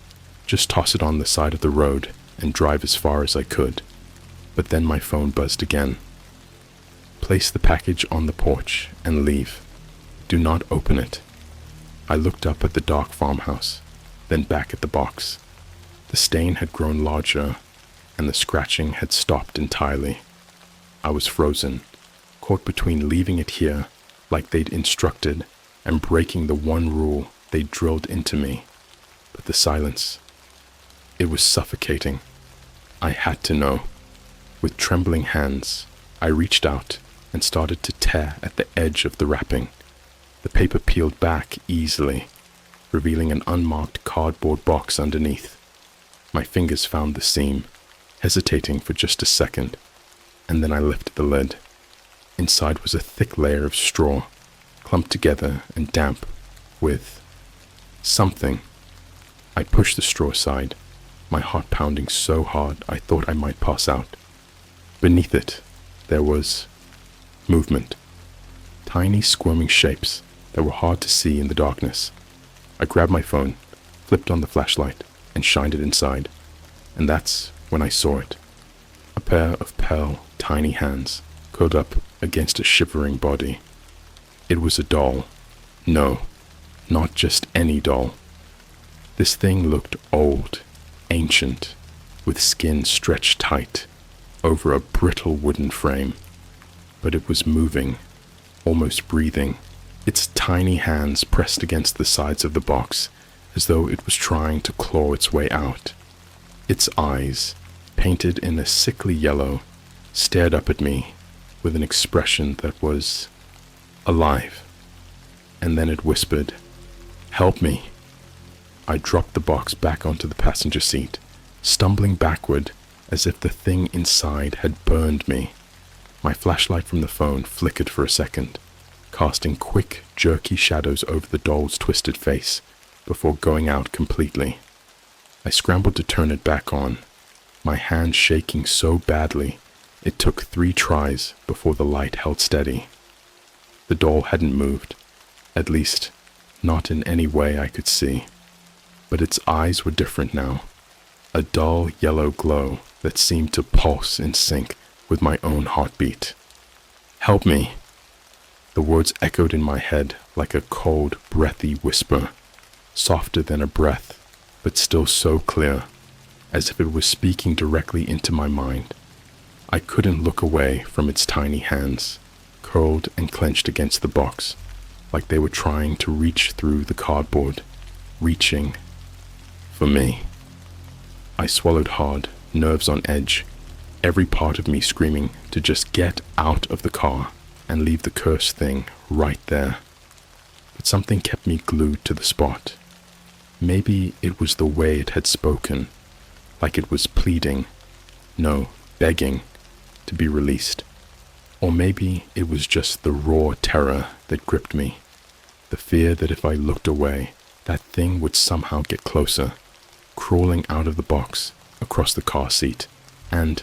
just toss it on the side of the road and drive as far as I could. But then my phone buzzed again. Place the package on the porch and leave. Do not open it. I looked up at the dark farmhouse, then back at the box. The stain had grown larger, and the scratching had stopped entirely. I was frozen, caught between leaving it here, like they'd instructed, and breaking the one rule they'd drilled into me. But the silence, it was suffocating. I had to know. With trembling hands, I reached out and started to tear at the edge of the wrapping. The paper peeled back easily, revealing an unmarked cardboard box underneath. My fingers found the seam, hesitating for just a second, and then I lifted the lid. Inside was a thick layer of straw, clumped together and damp, with something. I pushed the straw aside, my heart pounding so hard I thought I might pass out. Beneath it, there was movement. Tiny squirming shapes that were hard to see in the darkness. I grabbed my phone, flipped on the flashlight, and shined it inside. And that's when I saw it. A pair of pale, tiny hands curled up against a shivering body. It was a doll. No, not just any doll. This thing looked old, ancient, with skin stretched tight over a brittle wooden frame. But it was moving, almost breathing, its tiny hands pressed against the sides of the box as though it was trying to claw its way out. Its eyes, painted in a sickly yellow, stared up at me with an expression that was alive. And then it whispered, "Help me." I dropped the box back onto the passenger seat, stumbling backward as if the thing inside had burned me. My flashlight from the phone flickered for a second, casting quick, jerky shadows over the doll's twisted face before going out completely. I scrambled to turn it back on, my hand shaking so badly it took 3 tries before the light held steady. The doll hadn't moved, at least not in any way I could see, but its eyes were different now, a dull yellow glow that seemed to pulse in sync with my own heartbeat. "Help me!" The words echoed in my head like a cold, breathy whisper, softer than a breath, but still so clear, as if it was speaking directly into my mind. I couldn't look away from its tiny hands, curled and clenched against the box, like they were trying to reach through the cardboard, reaching for me. I swallowed hard, nerves on edge, every part of me screaming to just get out of the car and leave the cursed thing right there. But something kept me glued to the spot. Maybe it was the way it had spoken, like it was pleading, no, begging, to be released. Or maybe it was just the raw terror that gripped me, the fear that if I looked away, that thing would somehow get closer, crawling out of the box, across the car seat, and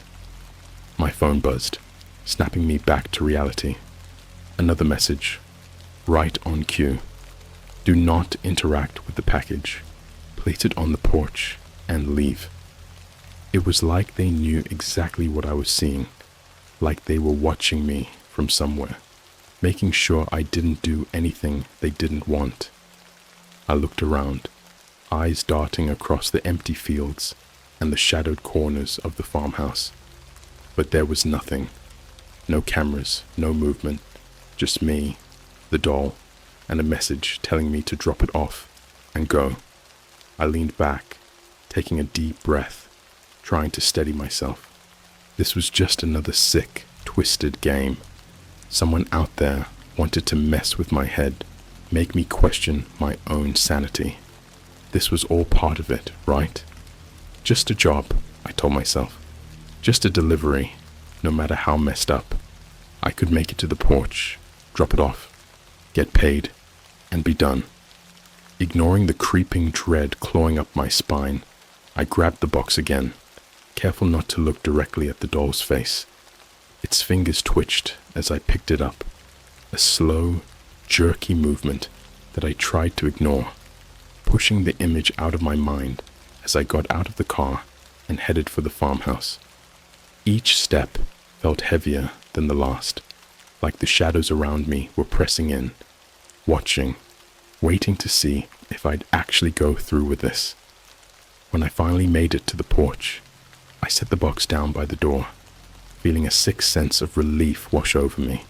my phone buzzed, snapping me back to reality. Another message, right on cue. Do not interact with the package. Place it on the porch and leave. It was like they knew exactly what I was seeing, like they were watching me from somewhere, making sure I didn't do anything they didn't want. I looked around, eyes darting across the empty fields and the shadowed corners of the farmhouse. But there was nothing. No cameras, no movement, just me, the doll, and a message telling me to drop it off and go. I leaned back, taking a deep breath, trying to steady myself. This was just another sick, twisted game. Someone out there wanted to mess with my head, make me question my own sanity. This was all part of it, right? Just a job, I told myself. Just a delivery, no matter how messed up. I could make it to the porch, drop it off, get paid, and be done. Ignoring the creeping dread clawing up my spine, I grabbed the box again, careful not to look directly at the doll's face. Its fingers twitched as I picked it up, a slow, jerky movement that I tried to ignore, pushing the image out of my mind as I got out of the car and headed for the farmhouse. Each step felt heavier than the last, like the shadows around me were pressing in, watching, waiting to see if I'd actually go through with this. When I finally made it to the porch, I set the box down by the door, feeling a sick sense of relief wash over me.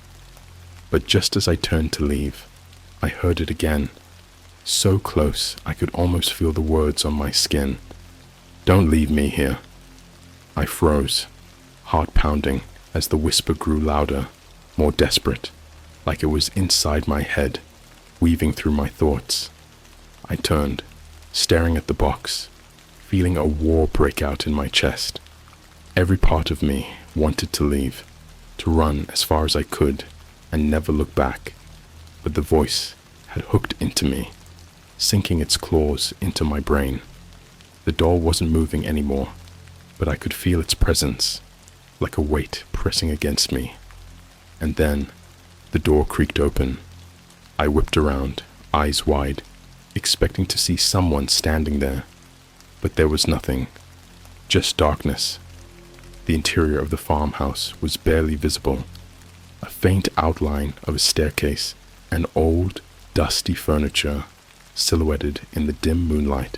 But just as I turned to leave, I heard it again, so close I could almost feel the words on my skin. "Don't leave me here." I froze, heart pounding as the whisper grew louder, more desperate, like it was inside my head, weaving through my thoughts. I turned, staring at the box, feeling a war break out in my chest. Every part of me wanted to leave, to run as far as I could and never look back. But the voice had hooked into me, sinking its claws into my brain. The doll wasn't moving anymore, but I could feel its presence, like a weight pressing against me. And then, the door creaked open. I whipped around, eyes wide, expecting to see someone standing there. But there was nothing, just darkness. The interior of the farmhouse was barely visible, a faint outline of a staircase and old, dusty furniture silhouetted in the dim moonlight.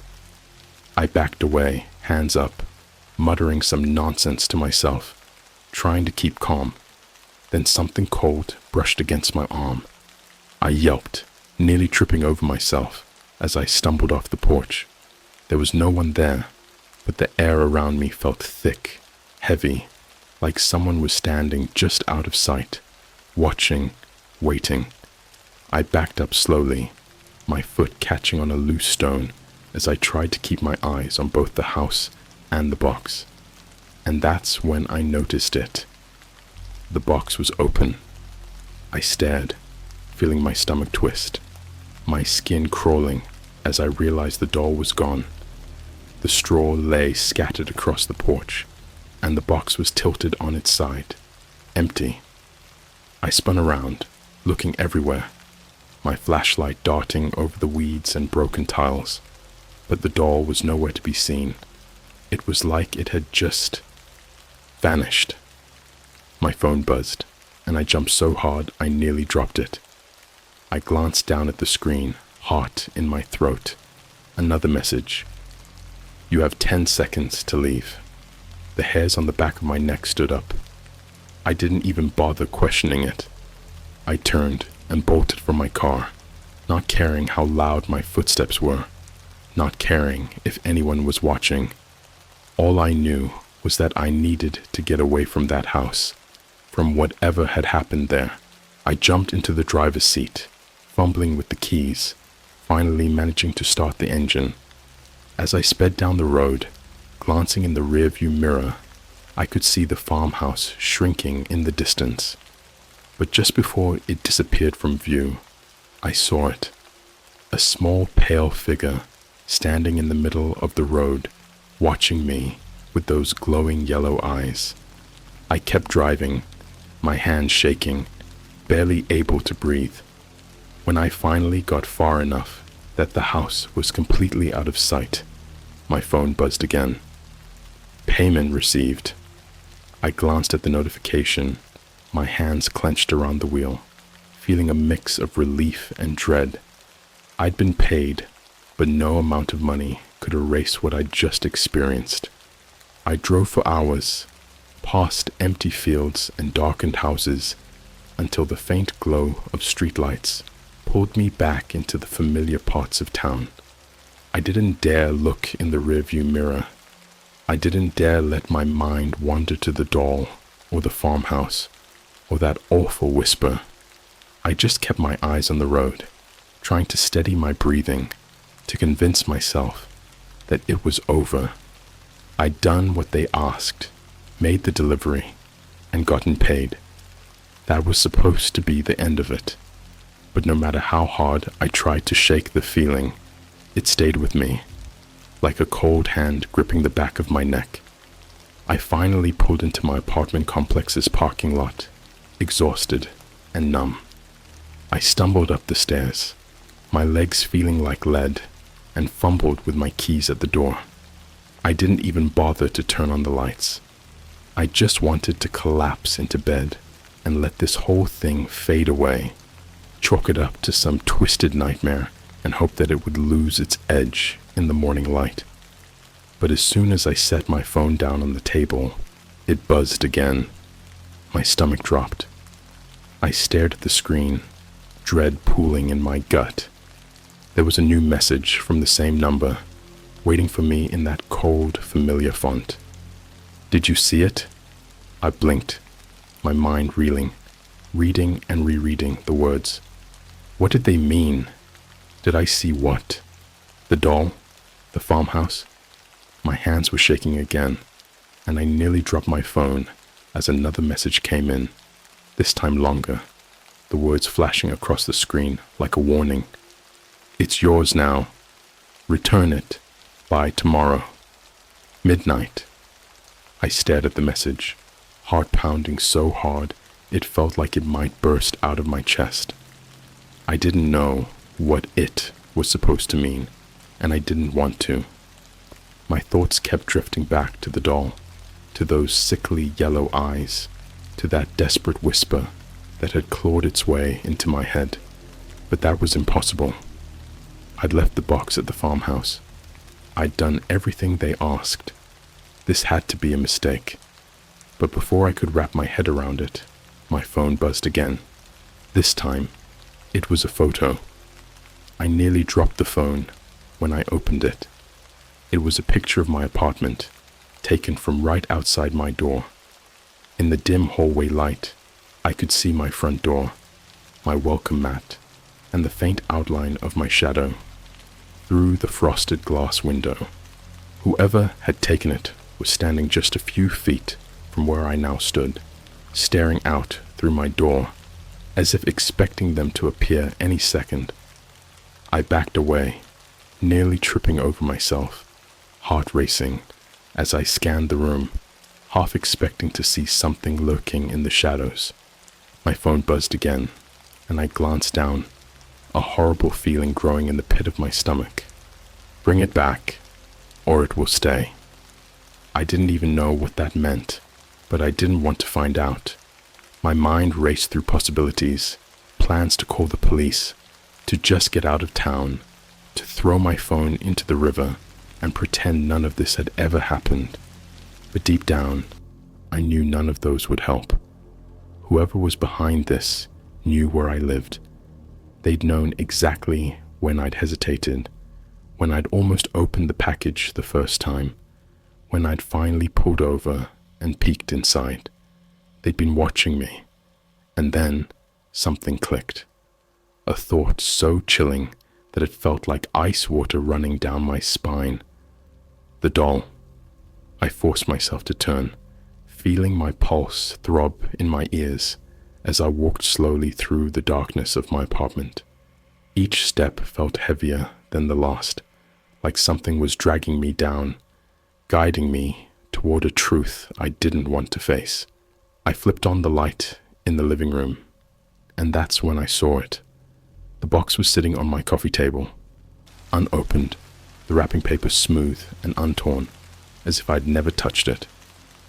I backed away, hands up, muttering some nonsense to myself, trying to keep calm. Then something cold brushed against my arm. I yelped, nearly tripping over myself as I stumbled off the porch. There was no one there, but the air around me felt thick, heavy, like someone was standing just out of sight, watching, waiting. I backed up slowly, my foot catching on a loose stone as I tried to keep my eyes on both the house and the box. And that's when I noticed it. The box was open. I stared, feeling my stomach twist, my skin crawling as I realized the doll was gone. The straw lay scattered across the porch, and the box was tilted on its side, empty. I spun around, looking everywhere, my flashlight darting over the weeds and broken tiles, but the doll was nowhere to be seen. It was like it had just vanished. My phone buzzed, and I jumped so hard I nearly dropped it. I glanced down at the screen, heart in my throat. Another message. "You have 10 seconds to leave." The hairs on the back of my neck stood up. I didn't even bother questioning it. I turned and bolted from my car, not caring how loud my footsteps were, not caring if anyone was watching. All I knew was that I needed to get away from that house, from whatever had happened there. I jumped into the driver's seat, fumbling with the keys, finally managing to start the engine. As I sped down the road, glancing in the rearview mirror, I could see the farmhouse shrinking in the distance. But just before it disappeared from view, I saw it. A small pale figure standing in the middle of the road, watching me with those glowing yellow eyes. I kept driving, my hands shaking, barely able to breathe. When I finally got far enough that the house was completely out of sight, my phone buzzed again. Payment received. I glanced at the notification, my hands clenched around the wheel, feeling a mix of relief and dread. I'd been paid, but no amount of money could erase what I'd just experienced. I drove for hours, past empty fields and darkened houses, until the faint glow of streetlights pulled me back into the familiar parts of town. I didn't dare look in the rearview mirror. I didn't dare let my mind wander to the doll or the farmhouse or that awful whisper. I just kept my eyes on the road, trying to steady my breathing, to convince myself that it was over. I'd done what they asked, made the delivery, and gotten paid. That was supposed to be the end of it. But no matter how hard I tried to shake the feeling, it stayed with me, like a cold hand gripping the back of my neck. I finally pulled into my apartment complex's parking lot, exhausted and numb. I stumbled up the stairs, my legs feeling like lead, and fumbled with my keys at the door. I didn't even bother to turn on the lights. I just wanted to collapse into bed and let this whole thing fade away, chalk it up to some twisted nightmare, and hope that it would lose its edge in the morning light. But as soon as I set my phone down on the table, it buzzed again. My stomach dropped. I stared at the screen, dread pooling in my gut. There was a new message from the same number, waiting for me in that cold, familiar font. "Did you see it?" I blinked, my mind reeling, reading and rereading the words. What did they mean? Did I see what? The doll? The farmhouse? My hands were shaking again, and I nearly dropped my phone as another message came in, this time longer, the words flashing across the screen like a warning. "It's yours now. Return it by tomorrow. Midnight." I stared at the message, heart pounding so hard it felt like it might burst out of my chest. I didn't know what it was supposed to mean, and I didn't want to. My thoughts kept drifting back to the doll, to those sickly yellow eyes, to that desperate whisper that had clawed its way into my head. But that was impossible. I'd left the box at the farmhouse. I'd done everything they asked. This had to be a mistake. But before I could wrap my head around it, my phone buzzed again. This time, it was a photo. I nearly dropped the phone when I opened it. It was a picture of my apartment, taken from right outside my door. In the dim hallway light, I could see my front door, my welcome mat, and the faint outline of my shadow through the frosted glass window. Whoever had taken it was standing just a few feet from where I now stood, staring out through my door, as if expecting them to appear any second. I backed away, nearly tripping over myself, heart racing, as I scanned the room, half expecting to see something lurking in the shadows. My phone buzzed again, and I glanced down, a horrible feeling growing in the pit of my stomach. Bring it back, or it will stay. I didn't even know what that meant, but I didn't want to find out. My mind raced through possibilities, plans to call the police, to just get out of town, to throw my phone into the river and pretend none of this had ever happened. But deep down, I knew none of those would help. Whoever was behind this knew where I lived. They'd known exactly when I'd hesitated, when I'd almost opened the package the first time, when I'd finally pulled over and peeked inside. They'd been watching me, and then something clicked. A thought so chilling that it felt like ice water running down my spine. The doll. I forced myself to turn, feeling my pulse throb in my ears as I walked slowly through the darkness of my apartment. Each step felt heavier than the last, like something was dragging me down, guiding me toward a truth I didn't want to face. I flipped on the light in the living room, and that's when I saw it. The box was sitting on my coffee table, unopened, the wrapping paper smooth and untorn, as if I'd never touched it.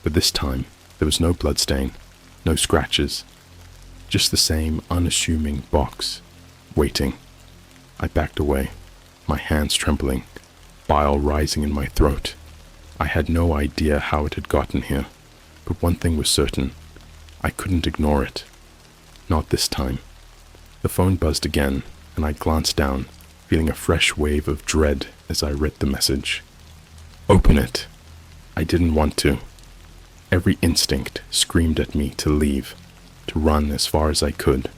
But this time, there was no bloodstain, no scratches, just the same unassuming box, waiting. I backed away, my hands trembling, bile rising in my throat. I had no idea how it had gotten here, but one thing was certain. I couldn't ignore it. Not this time. The phone buzzed again, and I glanced down, feeling a fresh wave of dread as I read the message. Open it. I didn't want to. Every instinct screamed at me to leave, to run as far as I could,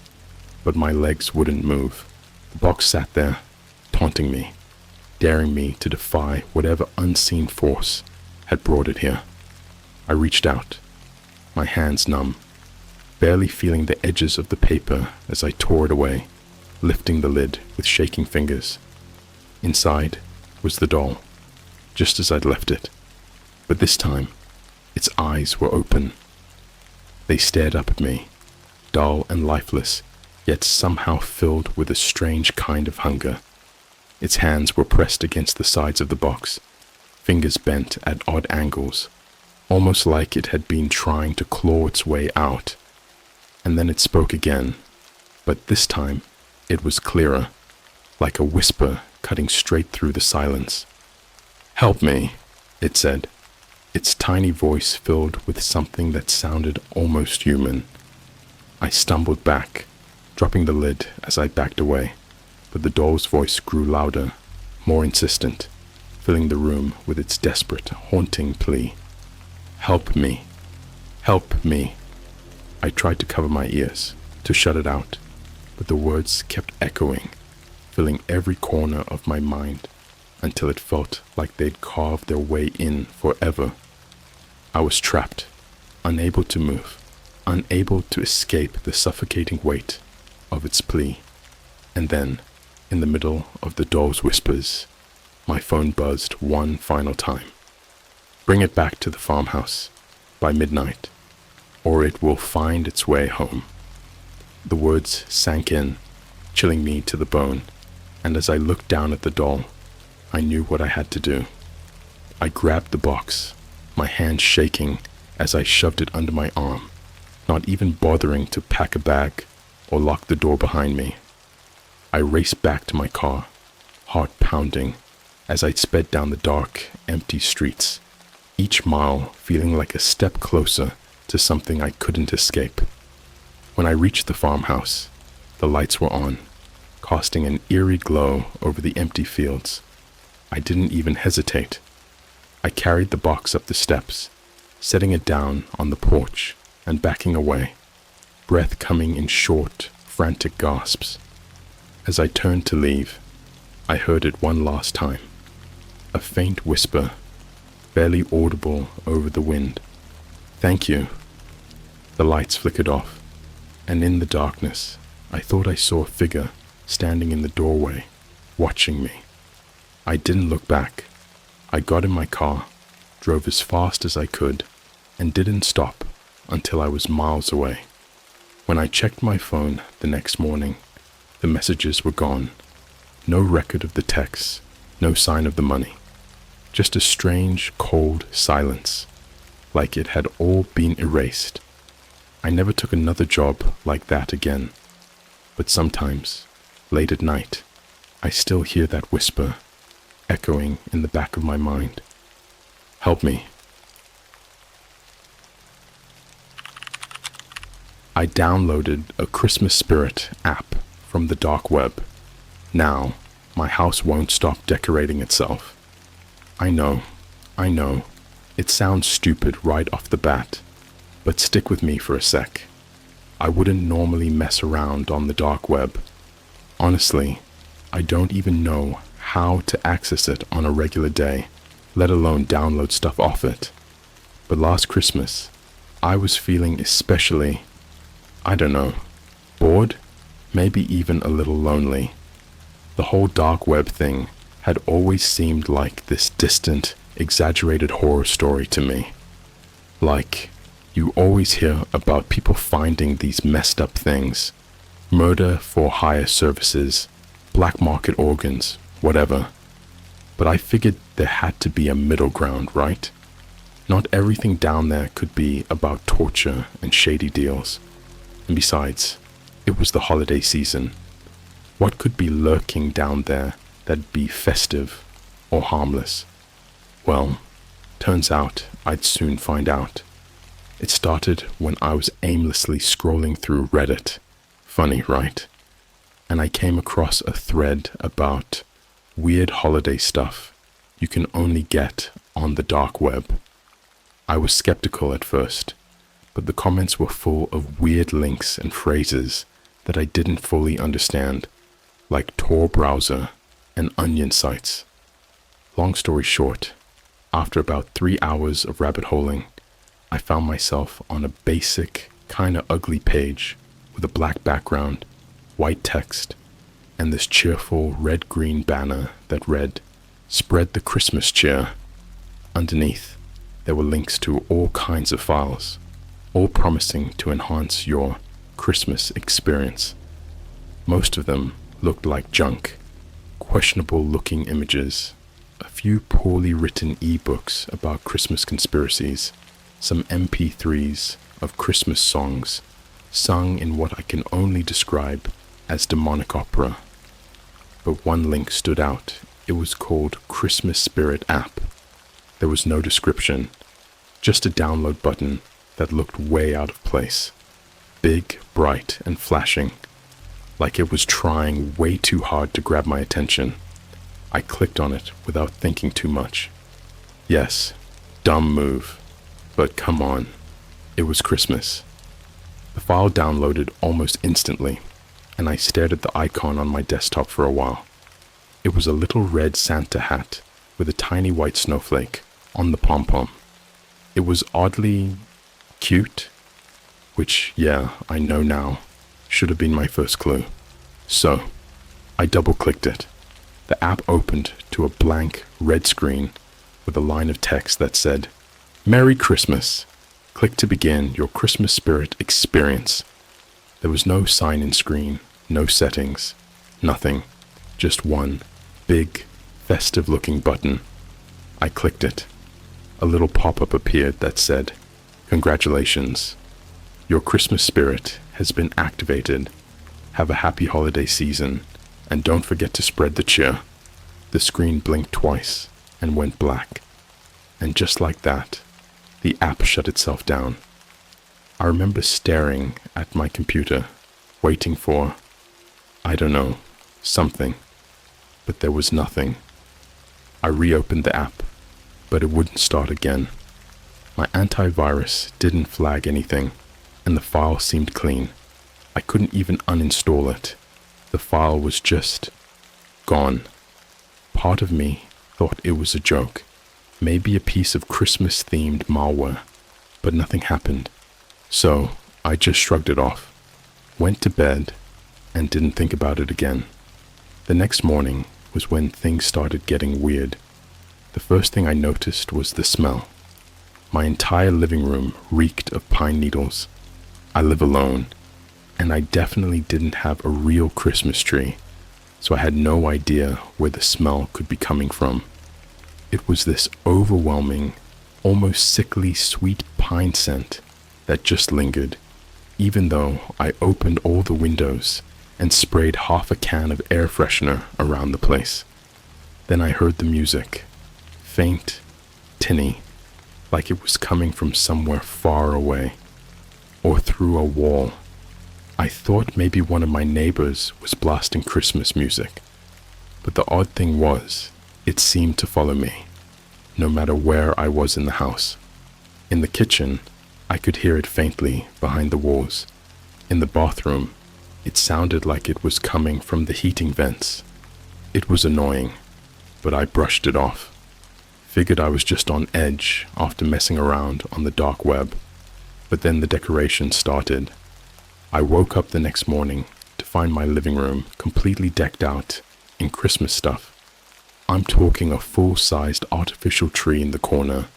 but my legs wouldn't move. The box sat there, taunting me, daring me to defy whatever unseen force had brought it here. I reached out, my hands numb, barely feeling the edges of the paper as I tore it away, lifting the lid with shaking fingers. Inside was the doll, just as I'd left it, but this time its eyes were open. They stared up at me, dull and lifeless, yet somehow filled with a strange kind of hunger. Its hands were pressed against the sides of the box, fingers bent at odd angles, almost like it had been trying to claw its way out. And then it spoke again, but this time it was clearer, like a whisper cutting straight through the silence. "Help me," it said, its tiny voice filled with something that sounded almost human. I stumbled back, dropping the lid as I backed away, but the doll's voice grew louder, more insistent, filling the room with its desperate, haunting plea. "Help me. Help me." I tried to cover my ears, to shut it out, but the words kept echoing, filling every corner of my mind, until it felt like they'd carved their way in forever. I was trapped, unable to move, unable to escape the suffocating weight of its plea. And then, in the middle of the doll's whispers, my phone buzzed one final time. "Bring it back to the farmhouse by midnight, or it will find its way home." The words sank in, chilling me to the bone, and as I looked down at the doll, I knew what I had to do. I grabbed the box, my hand shaking as I shoved it under my arm, not even bothering to pack a bag or lock the door behind me. I raced back to my car, heart pounding, as I sped down the dark, empty streets, each mile feeling like a step closer to something I couldn't escape. When I reached the farmhouse, the lights were on, casting an eerie glow over the empty fields. I didn't even hesitate. I carried the box up the steps, setting it down on the porch and backing away, breath coming in short, frantic gasps. As I turned to leave, I heard it one last time, a faint whisper, barely audible over the wind. "Thank you." The lights flickered off, and in the darkness, I thought I saw a figure standing in the doorway, watching me. I didn't look back. I got in my car, drove as fast as I could, and didn't stop until I was miles away. When I checked my phone the next morning, the messages were gone. No record of the texts, no sign of the money. Just a strange, cold silence, like it had all been erased. I never took another job like that again, but sometimes, late at night, I still hear that whisper, echoing in the back of my mind. "Help me." I downloaded a Christmas Spirit app from the dark web. Now, my house won't stop decorating itself. I know, it sounds stupid right off the bat, but stick with me for a sec. I wouldn't normally mess around on the dark web. Honestly, I don't even know how to access it on a regular day, let alone download stuff off it. But last Christmas, I was feeling especially, I don't know, bored, maybe even a little lonely. The whole dark web thing had always seemed like this distant, exaggerated horror story to me. Like, you always hear about people finding these messed up things, murder for hire services, black market organs, whatever. But I figured there had to be a middle ground, right? Not everything down there could be about torture and shady deals. And besides, it was the holiday season. What could be lurking down there that'd be festive or harmless? Well, Turns out I'd soon find out. It started when I was aimlessly scrolling through Reddit. Funny, right? And I came across a thread about weird holiday stuff you can only get on the dark web. I was skeptical at first, but the comments were full of weird links and phrases that I didn't fully understand, like Tor browser and onion sites. Long story short, after about 3 hours of rabbit holing, I found myself on a basic, kinda ugly page with a black background, white text, and this cheerful red-green banner that read, "Spread the Christmas cheer." Underneath, there were links to all kinds of files, all promising to enhance your Christmas experience. Most of them looked like junk, questionable-looking images, a few poorly written ebooks about Christmas conspiracies, some MP3s of Christmas songs sung in what I can only describe as demonic opera. But one link stood out. It was called Christmas Spirit App. There was no description, just a download button that looked way out of place. Big, bright, and flashing, like it was trying way too hard to grab my attention. I clicked on it without thinking too much. Yes, dumb move, but come on, it was Christmas. The file downloaded almost instantly, and I stared at the icon on my desktop for a while. It was a little red Santa hat with a tiny white snowflake on the pom-pom. It was oddly cute, which, yeah, I know now, should have been my first clue. So, I double-clicked it. The app opened to a blank red screen with a line of text that said, "Merry Christmas. Click to begin your Christmas spirit experience." There was no sign-in screen, no settings, nothing, just one big, festive-looking button. I clicked it. A little pop-up appeared that said, "Congratulations. Your Christmas spirit has been activated. Have a happy holiday season, and don't forget to spread the cheer." The screen blinked twice and went black. And just like that, the app shut itself down. I remember staring at my computer, waiting for, I don't know, something. But there was nothing. I reopened the app, but it wouldn't start again. My antivirus didn't flag anything, and the file seemed clean. I couldn't even uninstall it. The file was just gone. Part of me thought it was a joke, maybe a piece of Christmas-themed malware, but nothing happened. So I just shrugged it off, went to bed, and didn't think about it again. The next morning was when things started getting weird. The first thing I noticed was the smell. My entire living room reeked of pine needles. I live alone, and I definitely didn't have a real Christmas tree, so I had no idea where the smell could be coming from. It was this overwhelming, almost sickly sweet pine scent that just lingered, even though I opened all the windows and sprayed half a can of air freshener around the place. Then I heard the music, faint, tinny, like it was coming from somewhere far away, or through a wall. I thought maybe one of my neighbors was blasting Christmas music, but the odd thing was, it seemed to follow me, no matter where I was in the house. In the kitchen, I could hear it faintly behind the walls. In the bathroom, it sounded like it was coming from the heating vents. It was annoying, but I brushed it off. Figured I was just on edge after messing around on the dark web. But then the decorations started. I woke up the next morning to find my living room completely decked out in Christmas stuff. I'm talking a full-sized artificial tree in the corner,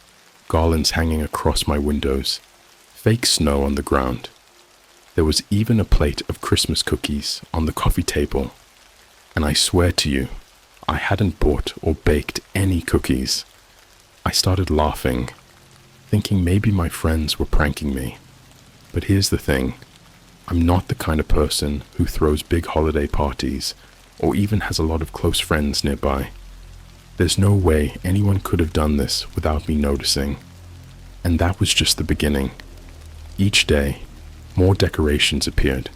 garlands hanging across my windows, fake snow on the ground. There was even a plate of Christmas cookies on the coffee table. And I swear to you, I hadn't bought or baked any cookies. I started laughing, thinking maybe my friends were pranking me. But here's the thing. I'm not the kind of person who throws big holiday parties or even has a lot of close friends nearby. There's no way anyone could have done this without me noticing. And that was just the beginning. Each day, more decorations appeared.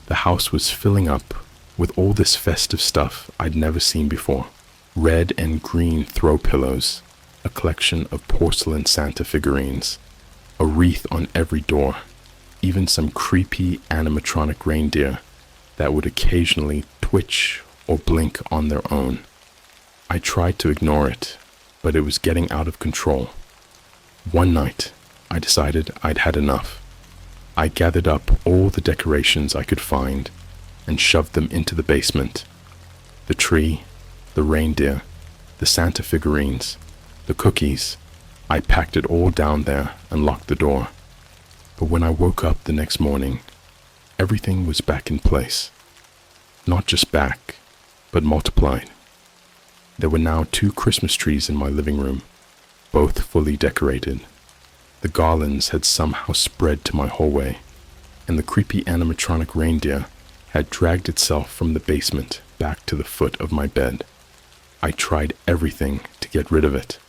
The house was filling up with all this festive stuff I'd never seen before. Red and green throw pillows, a collection of porcelain Santa figurines, a wreath on every door, even some creepy animatronic reindeer that would occasionally twitch or blink on their own. I tried to ignore it, but it was getting out of control. One night, I decided I'd had enough. I gathered up all the decorations I could find and shoved them into the basement. The tree, the reindeer, the Santa figurines, the cookies. I packed it all down there and locked the door. But when I woke up the next morning, everything was back in place. Not just back, but multiplied. There were now 2 Christmas trees in my living room, both fully decorated. The garlands had somehow spread to my hallway, and the creepy animatronic reindeer had dragged itself from the basement back to the foot of my bed. I tried everything to get rid of it.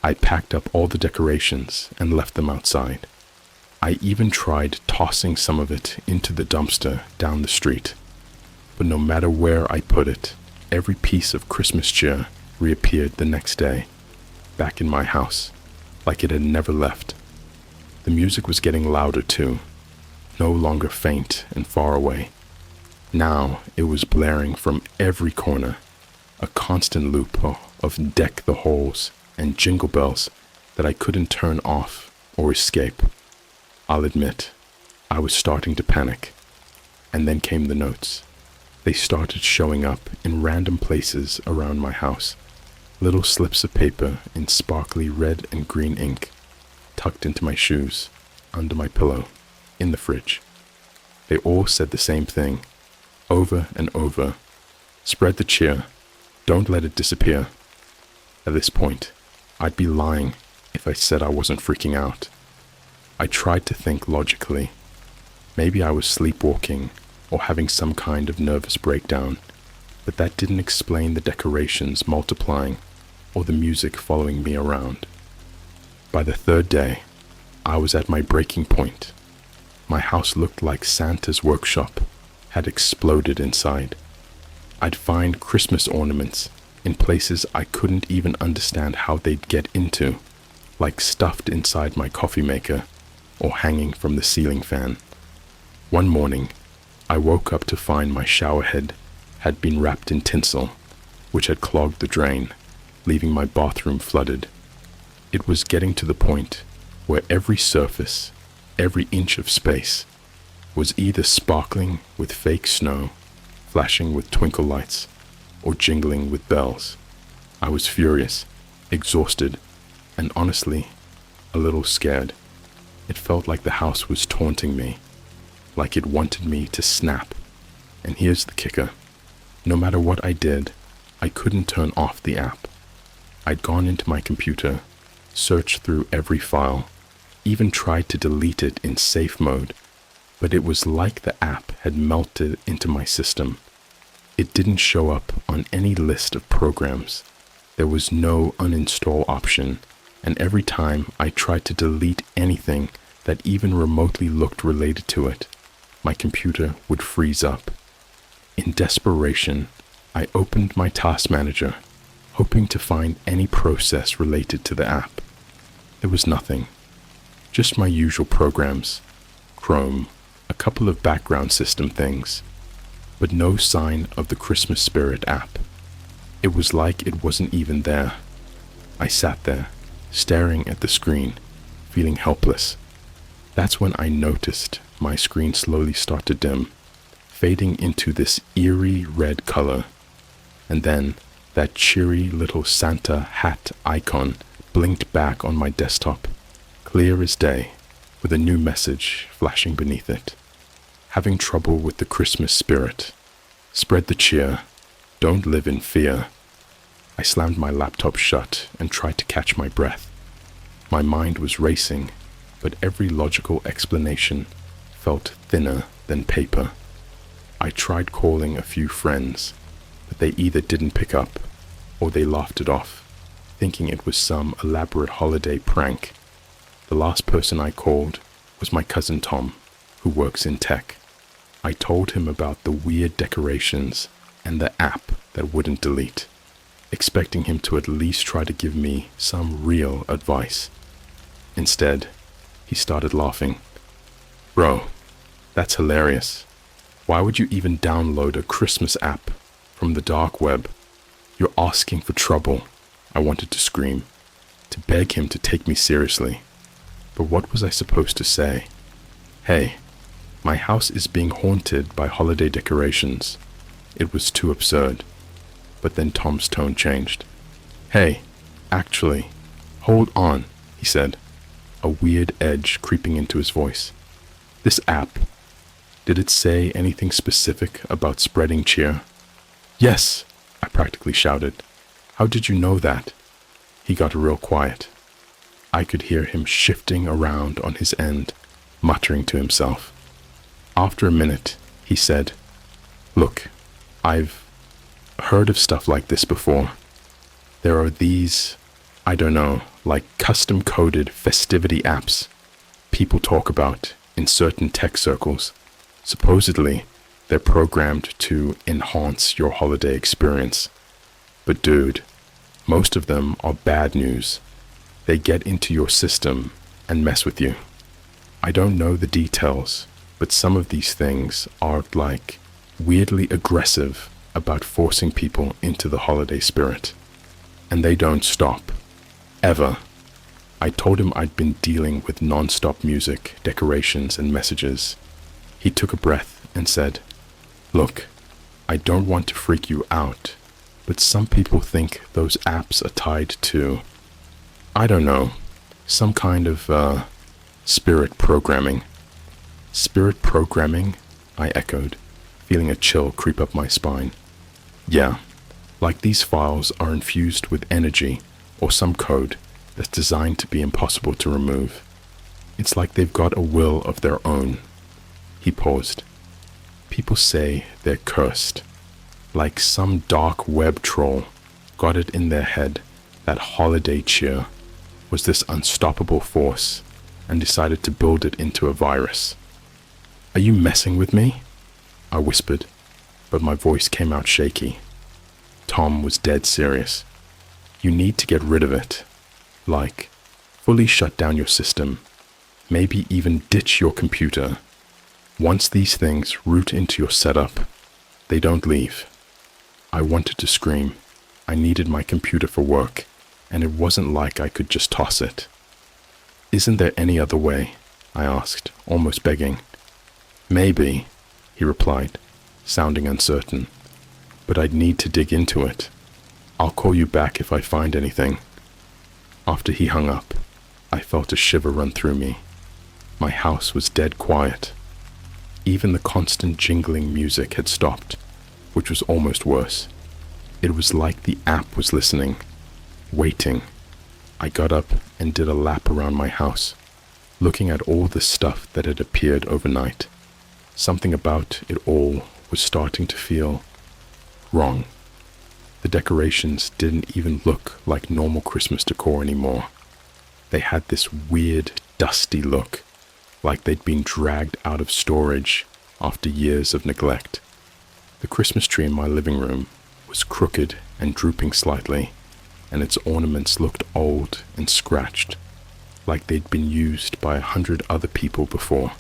I packed up all the decorations and left them outside. I even tried tossing some of it into the dumpster down the street. But no matter where I put it, every piece of Christmas cheer reappeared the next day, back in my house, like it had never left. The music was getting louder too, no longer faint and far away. Now it was blaring from every corner, a constant loop of Deck the Halls and Jingle Bells that I couldn't turn off or escape. I'll admit, I was starting to panic. And then came the notes. They started showing up in random places around my house, little slips of paper in sparkly red and green ink, tucked into my shoes, under my pillow, in the fridge. They all said the same thing, over and over. Spread the cheer. Don't let it disappear. At this point, I'd be lying if I said I wasn't freaking out. I tried to think logically. Maybe I was sleepwalking or having some kind of nervous breakdown, but that didn't explain the decorations multiplying or the music following me around. By the 3rd day, I was at my breaking point. My house looked like Santa's workshop had exploded inside. I'd find Christmas ornaments in places I couldn't even understand how they'd get into, like stuffed inside my coffee maker or hanging from the ceiling fan. One morning, I woke up to find my shower head had been wrapped in tinsel, which had clogged the drain, leaving my bathroom flooded. It was getting to the point where every surface, every inch of space, was either sparkling with fake snow, flashing with twinkle lights, or jingling with bells. I was furious, exhausted, and honestly, a little scared. It felt like the house was taunting me, like it wanted me to snap. And here's the kicker. No matter what I did, I couldn't turn off the app. I'd gone into my computer, searched through every file, even tried to delete it in safe mode, but it was like the app had melted into my system. It didn't show up on any list of programs. There was no uninstall option, and every time I tried to delete anything that even remotely looked related to it, my computer would freeze up. In desperation, I opened my task manager, hoping to find any process related to the app. There was nothing, just my usual programs, Chrome, a couple of background system things, but no sign of the Christmas Spirit app. It was like it wasn't even there. I sat there, staring at the screen, feeling helpless. That's when I noticed my screen slowly start to dim, fading into this eerie red color. And then that cheery little Santa hat icon blinked back on my desktop, clear as day, with a new message flashing beneath it. Having trouble with the Christmas spirit. Spread the cheer. Don't live in fear. I slammed my laptop shut and tried to catch my breath. My mind was racing, but every logical explanation felt thinner than paper. I tried calling a few friends, but they either didn't pick up or they laughed it off, thinking it was some elaborate holiday prank. The last person I called was my cousin Tom, who works in tech. I told him about the weird decorations and the app that wouldn't delete, expecting him to at least try to give me some real advice. Instead, he started laughing. "Bro, that's hilarious. Why would you even download a Christmas app from the dark web? You're asking for trouble," I wanted to scream, to beg him to take me seriously. But what was I supposed to say? Hey, my house is being haunted by holiday decorations. It was too absurd. But then Tom's tone changed. "Hey, actually, hold on," he said, a weird edge creeping into his voice. "This app, did it say anything specific about spreading cheer?" "Yes," I practically shouted. "How did you know that?" He got real quiet. I could hear him shifting around on his end, muttering to himself. After a minute, he said, "Look, I've heard of stuff like this before. There are these, I don't know, like custom-coded festivity apps people talk about in certain tech circles. Supposedly, they're programmed to enhance your holiday experience. But dude, most of them are bad news. They get into your system and mess with you. I don't know the details, but some of these things are like weirdly aggressive about forcing people into the holiday spirit. And they don't stop. Ever." I told him I'd been dealing with non-stop music, decorations, and messages. He took a breath and said, "Look, I don't want to freak you out, but some people think those apps are tied to, I don't know, some kind of, spirit programming." "Spirit programming?" I echoed, feeling a chill creep up my spine. "Yeah, like these files are infused with energy or some code that's designed to be impossible to remove. It's like they've got a will of their own." He paused. "People say they're cursed, like some dark web troll got it in their head that holiday cheer was this unstoppable force and decided to build it into a virus." "Are you messing with me?" I whispered, but my voice came out shaky. Tom was dead serious. "You need to get rid of it. Like, fully shut down your system. Maybe even ditch your computer. Once these things root into your setup, they don't leave." I wanted to scream. I needed my computer for work, and it wasn't like I could just toss it. "Isn't there any other way?" I asked, almost begging. "Maybe," he replied, sounding uncertain, "but I'd need to dig into it. I'll call you back if I find anything." After he hung up, I felt a shiver run through me. My house was dead quiet. Even the constant jingling music had stopped, which was almost worse. It was like the app was listening, waiting. I got up and did a lap around my house, looking at all the stuff that had appeared overnight. Something about it all was starting to feel wrong. The decorations didn't even look like normal Christmas decor anymore. They had this weird, dusty look, like they'd been dragged out of storage after years of neglect. The Christmas tree in my living room was crooked and drooping slightly, and its ornaments looked old and scratched, like they'd been used by 100 other people before.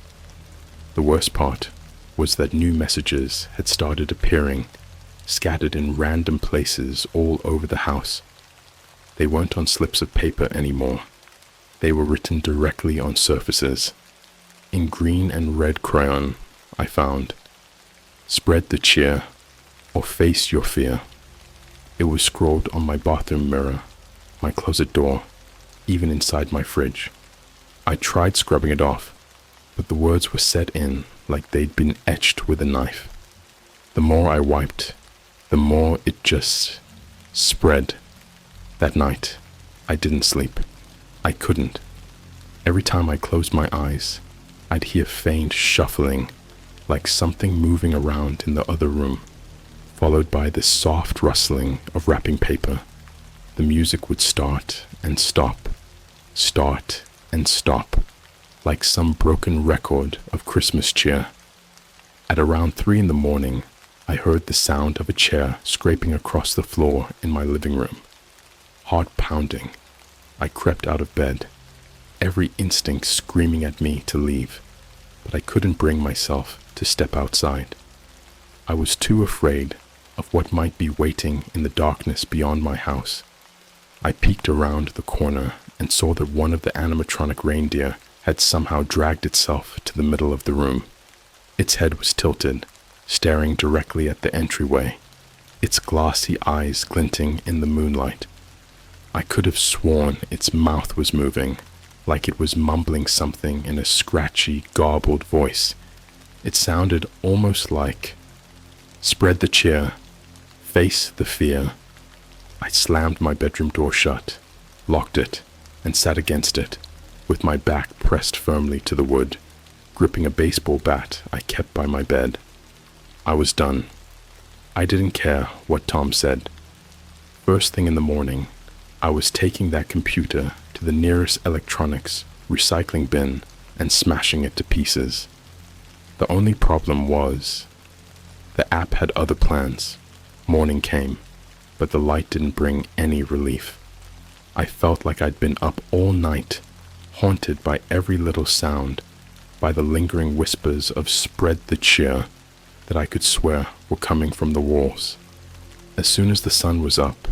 The worst part was that new messages had started appearing, scattered in random places all over the house. They weren't on slips of paper anymore. They were written directly on surfaces. In green and red crayon, I found, "Spread the cheer, or face your fear." It was scrawled on my bathroom mirror, my closet door, even inside my fridge. I tried scrubbing it off, but the words were set in like they'd been etched with a knife. The more I wiped, the more it just spread. That night, I didn't sleep. I couldn't. Every time I closed my eyes, I'd hear faint shuffling, like something moving around in the other room, followed by the soft rustling of wrapping paper The music would start and stop, like some broken record of Christmas cheer. At around 3 in the morning, I heard the sound of a chair scraping across the floor in my living room. Heart pounding, I crept out of bed, every instinct screaming at me to leave, but I couldn't bring myself to step outside. I was too afraid of what might be waiting in the darkness beyond my house. I peeked around the corner and saw that one of the animatronic reindeer had somehow dragged itself to the middle of the room. Its head was tilted, staring directly at the entryway, its glassy eyes glinting in the moonlight. I could have sworn its mouth was moving, like it was mumbling something in a scratchy, garbled voice. It sounded almost like, "Spread the cheer, face the fear." I slammed my bedroom door shut, locked it, and sat against it, with my back pressed firmly to the wood, gripping a baseball bat I kept by my bed. I was done. I didn't care what Tom said. First thing in the morning, I was taking that computer to the nearest electronics recycling bin and smashing it to pieces. The only problem was, the app had other plans. Morning came, but the light didn't bring any relief. I felt like I'd been up all night, haunted by every little sound, by the lingering whispers of "spread the cheer" that I could swear were coming from the walls. As soon as the sun was up,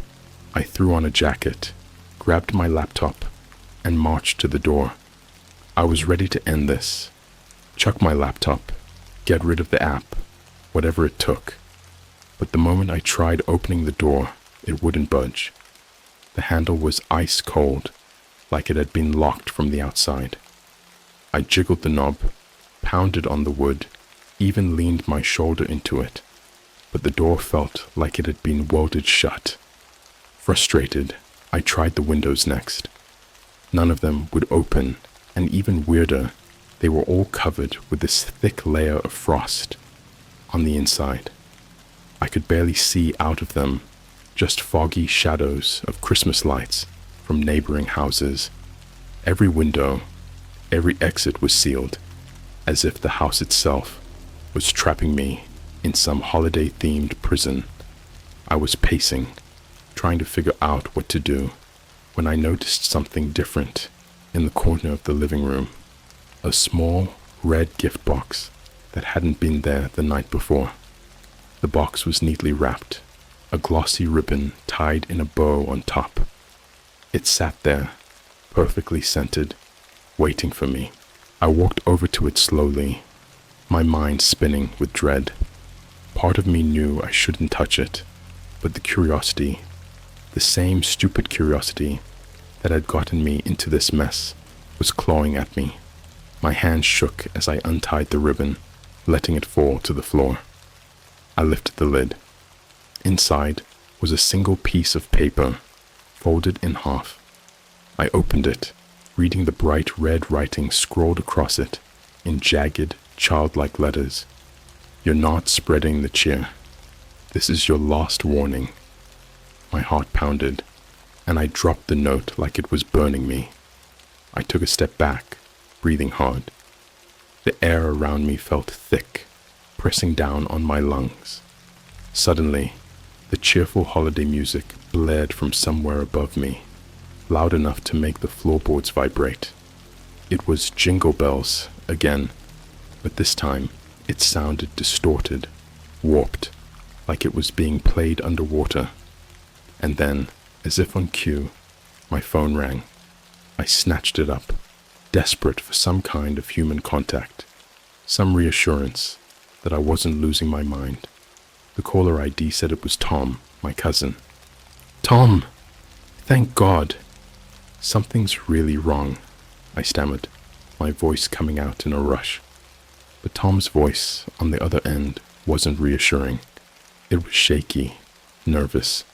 I threw on a jacket, grabbed my laptop, and marched to the door. I was ready to end this. Chuck my laptop, get rid of the app, whatever it took. But the moment I tried opening the door, it wouldn't budge. The handle was ice cold, like it had been locked from the outside. I jiggled the knob, pounded on the wood, even leaned my shoulder into it, but the door felt like it had been welded shut. Frustrated, I tried the windows next. None of them would open, and even weirder, they were all covered with this thick layer of frost on the inside. I could barely see out of them, just foggy shadows of Christmas lights from neighboring houses. Every window, every exit was sealed, as if the house itself was trapping me in some holiday-themed prison. I was pacing, trying to figure out what to do, when I noticed something different in the corner of the living room. A small, red gift box that hadn't been there the night before. The box was neatly wrapped, a glossy ribbon tied in a bow on top. It sat there, perfectly scented, waiting for me. I walked over to it slowly, my mind spinning with dread. Part of me knew I shouldn't touch it, but the curiosity, the same stupid curiosity that had gotten me into this mess, was clawing at me. My hand shook as I untied the ribbon, letting it fall to the floor. I lifted the lid. Inside was a single piece of paper, folded in half. I opened it, reading the bright red writing scrawled across it in jagged, childlike letters. "You're not spreading the cheer. This is your last warning." My heart pounded, and I dropped the note like it was burning me. I took a step back, breathing hard. The air around me felt thick, pressing down on my lungs. Suddenly, the cheerful holiday music blared from somewhere above me, loud enough to make the floorboards vibrate. It was Jingle Bells again, but this time it sounded distorted, warped, like it was being played underwater. And then, as if on cue, my phone rang. I snatched it up, desperate for some kind of human contact, some reassurance that I wasn't losing my mind. The caller ID said it was Tom, my cousin. "Tom! Thank God!" "Something's really wrong," I stammered, my voice coming out in a rush. But Tom's voice on the other end wasn't reassuring. It was shaky, nervous.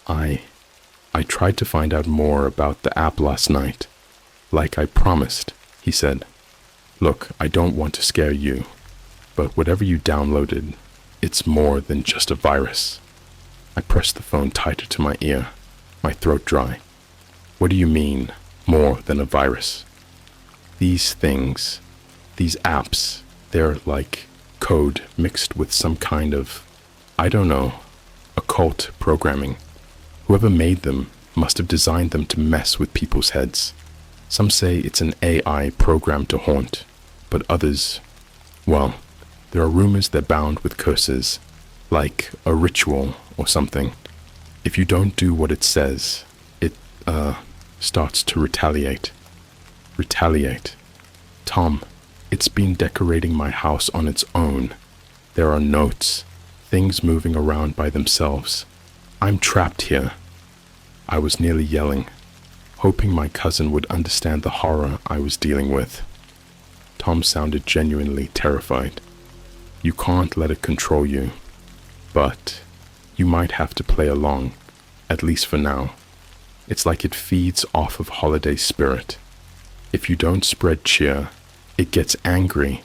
I tried to find out more about the app last night. Like I promised," he said. "Look, I don't want to scare you, but whatever you downloaded, it's more than just a virus." I pressed the phone tighter to my ear, my throat dry. What do you mean, more than a virus? These things, these apps, they're like code mixed with some kind of, I don't know, occult programming. Whoever made them must have designed them to mess with people's heads. Some say it's an AI programmed to haunt, but others, well, there are rumors they're bound with curses, like a ritual or something. If you don't do what it says, it, starts to retaliate. Retaliate. Tom, it's been decorating my house on its own. There are notes, things moving around by themselves. I'm trapped here. I was nearly yelling, hoping my cousin would understand the horror I was dealing with. Tom sounded genuinely terrified. You can't let it control you, but you might have to play along, at least for now. It's like it feeds off of holiday spirit. If you don't spread cheer, it gets angry,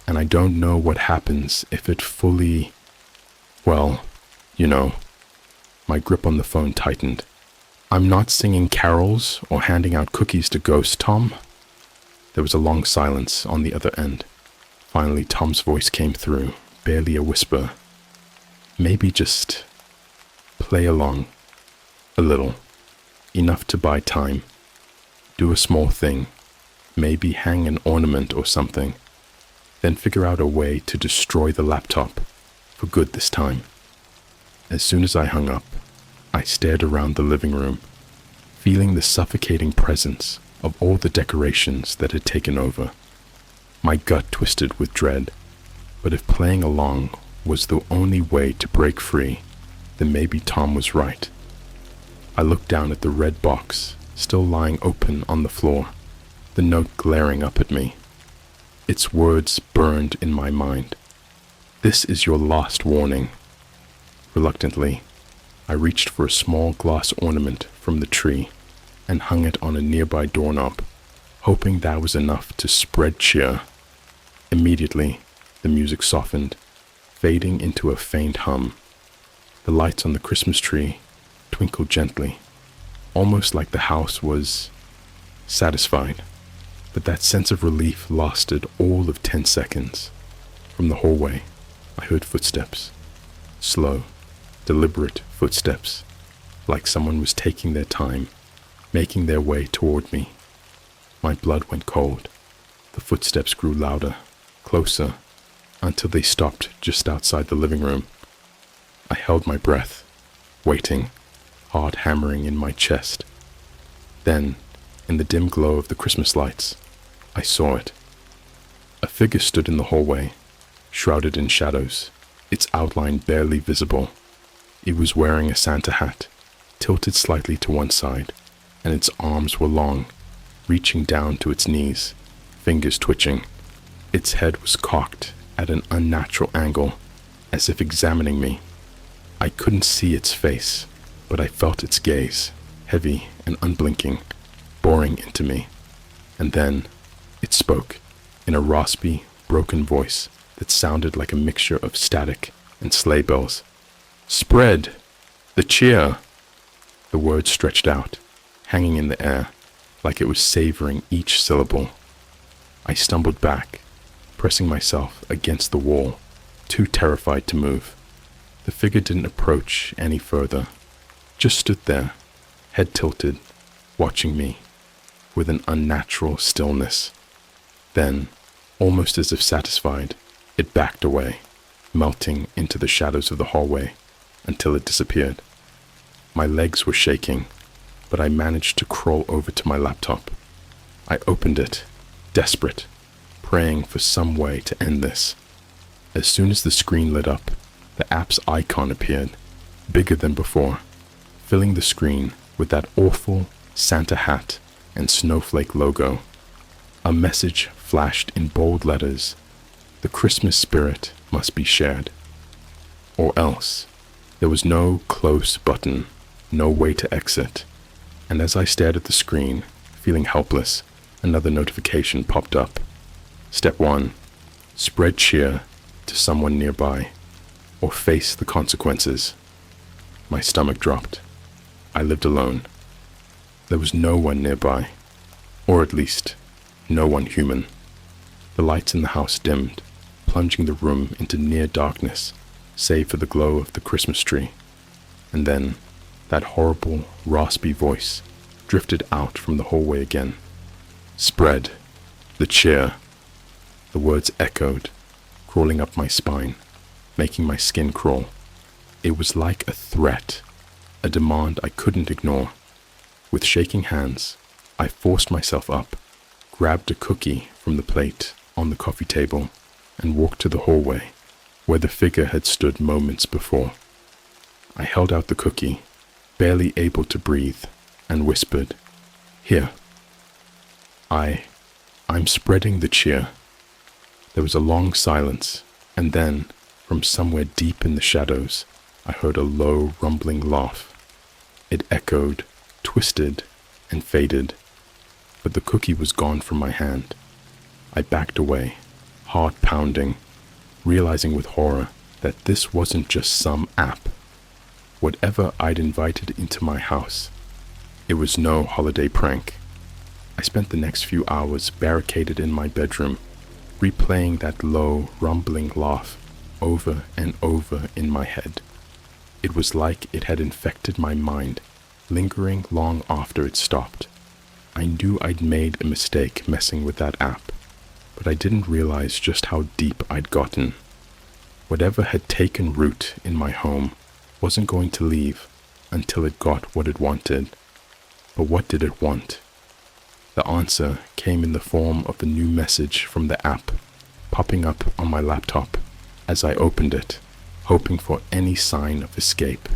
and I don't know what happens if it fully, well, you know. My grip on the phone tightened. I'm not singing carols or handing out cookies to ghosts, Tom. There was a long silence on the other end. Finally, Tom's voice came through, barely a whisper. Maybe just play along. A little. Enough to buy time. Do a small thing. Maybe hang an ornament or something. Then figure out a way to destroy the laptop. For good this time. As soon as I hung up, I stared around the living room, feeling the suffocating presence of all the decorations that had taken over. My gut twisted with dread, but if playing along was the only way to break free, then maybe Tom was right. I looked down at the red box, still lying open on the floor, the note glaring up at me. Its words burned in my mind. This is your last warning. Reluctantly, I reached for a small glass ornament from the tree and hung it on a nearby doorknob, hoping that was enough to spread cheer. Immediately, the music softened, fading into a faint hum. The lights on the Christmas tree twinkled gently, almost like the house was satisfied. But that sense of relief lasted all of 10 seconds. From the hallway, I heard footsteps. Slow, deliberate footsteps, like someone was taking their time, making their way toward me. My blood went cold. The footsteps grew louder, closer, until they stopped just outside the living room. I held my breath, waiting, heart hammering in my chest. Then, in the dim glow of the Christmas lights, I saw it. A figure stood in the hallway, shrouded in shadows, its outline barely visible. It was wearing a Santa hat, tilted slightly to one side, and its arms were long, reaching down to its knees, fingers twitching. Its head was cocked at an unnatural angle, as if examining me. I couldn't see its face, but I felt its gaze, heavy and unblinking, boring into me. And then it spoke, in a raspy, broken voice that sounded like a mixture of static and sleigh bells. Spread! The cheer! The word stretched out, hanging in the air, like it was savoring each syllable. I stumbled back, pressing myself against the wall, too terrified to move. The figure didn't approach any further, just stood there, head tilted, watching me, with an unnatural stillness. Then, almost as if satisfied, it backed away, melting into the shadows of the hallway, until it disappeared. My legs were shaking, but I managed to crawl over to my laptop. I opened it, desperate, praying for some way to end this. As soon as the screen lit up, the app's icon appeared, bigger than before, filling the screen with that awful Santa hat and snowflake logo. A message flashed in bold letters. The Christmas spirit must be shared. Or else. There was no close button, no way to exit. And as I stared at the screen, feeling helpless, another notification popped up. Step 1. Spread cheer to someone nearby, or face the consequences. My stomach dropped. I lived alone. There was no one nearby, or at least, no one human. The lights in the house dimmed, plunging the room into near darkness, save for the glow of the Christmas tree. And then, that horrible, raspy voice drifted out from the hallway again. Spread. The cheer. The words echoed, crawling up my spine, making my skin crawl. It was like a threat, a demand I couldn't ignore. With shaking hands, I forced myself up, grabbed a cookie from the plate on the coffee table, and walked to the hallway, where the figure had stood moments before. I held out the cookie, barely able to breathe, and whispered, "Here." I'm spreading the cheer. There was a long silence, and then, from somewhere deep in the shadows, I heard a low, rumbling laugh. It echoed, twisted, and faded, but the cookie was gone from my hand. I backed away, heart pounding, realizing with horror that this wasn't just some app. Whatever I'd invited into my house, it was no holiday prank. I spent the next few hours barricaded in my bedroom, replaying that low, rumbling laugh over and over in my head. It was like it had infected my mind, lingering long after it stopped. I knew I'd made a mistake messing with that app, but I didn't realize just how deep I'd gotten. Whatever had taken root in my home wasn't going to leave until it got what it wanted. But what did it want? The answer came in the form of a new message from the app, popping up on my laptop as I opened it, hoping for any sign of escape.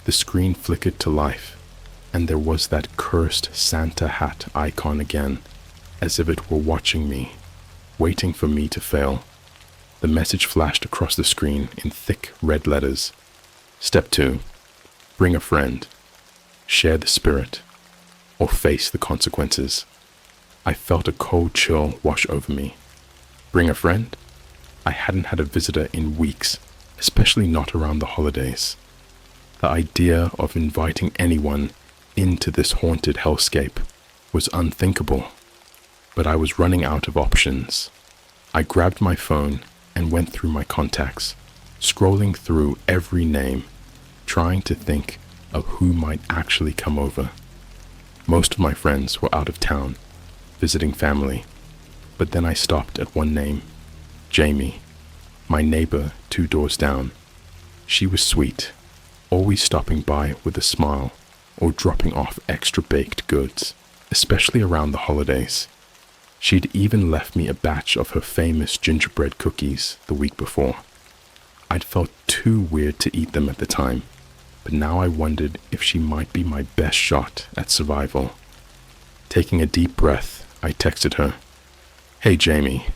The screen flickered to life, and there was that cursed Santa hat icon again, as if it were watching me, waiting for me to fail. The message flashed across the screen in thick red letters. Step 2. Bring a friend. Share the spirit, or face the consequences. I felt a cold chill wash over me. Bring a friend? I hadn't had a visitor in weeks, especially not around the holidays. The idea of inviting anyone into this haunted hellscape was unthinkable, but I was running out of options. I grabbed my phone and went through my contacts, scrolling through every name, trying to think of who might actually come over. Most of my friends were out of town, visiting family, but then I stopped at one name, Jamie, my neighbor 2 doors down. She was sweet, always stopping by with a smile or dropping off extra baked goods, especially around the holidays. She'd even left me a batch of her famous gingerbread cookies the week before. I'd felt too weird to eat them at the time, but now I wondered if she might be my best shot at survival. Taking a deep breath, I texted her, "Hey Jamie,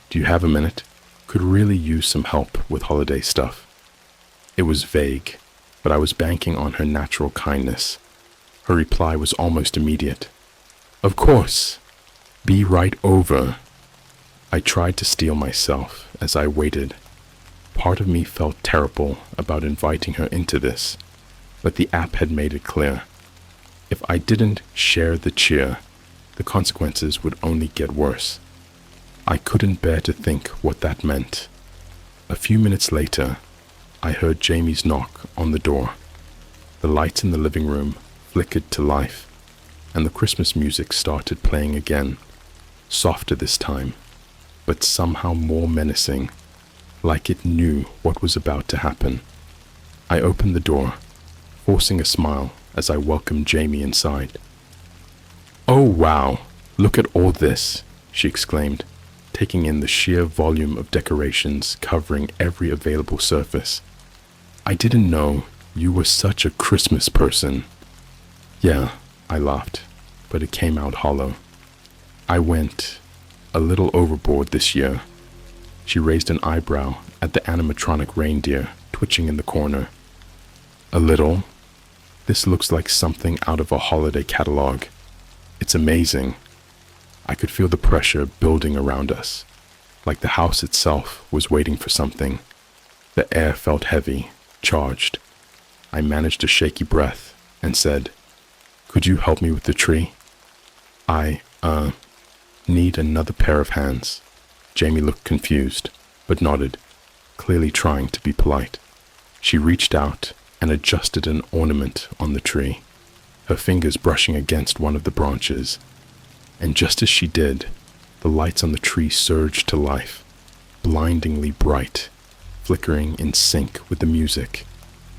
do you have a minute? Could really use some help with holiday stuff." It was vague, but I was banking on her natural kindness. Her reply was almost immediate. "Of course. Be right over." I tried to steel myself as I waited. Part of me felt terrible about inviting her into this, but the app had made it clear. If I didn't share the cheer, the consequences would only get worse. I couldn't bear to think what that meant. A few minutes later, I heard Jamie's knock on the door. The lights in the living room flickered to life, and the Christmas music started playing again, softer this time, but somehow more menacing, like it knew what was about to happen. I opened the door, forcing a smile as I welcomed Jamie inside. "Oh wow, look at all this," she exclaimed, taking in the sheer volume of decorations covering every available surface. "I didn't know you were such a Christmas person." "Yeah," I laughed, but it came out hollow. "I went a little overboard this year." She raised an eyebrow at the animatronic reindeer twitching in the corner. "A little? This looks like something out of a holiday catalog. It's amazing." I could feel the pressure building around us, like the house itself was waiting for something. The air felt heavy, charged. I managed a shaky breath and said, "Could you help me with the tree? I, need another pair of hands." Jamie looked confused, but nodded, clearly trying to be polite. She reached out and adjusted an ornament on the tree, her fingers brushing against one of the branches. And just as she did, the lights on the tree surged to life, blindingly bright, flickering in sync with the music,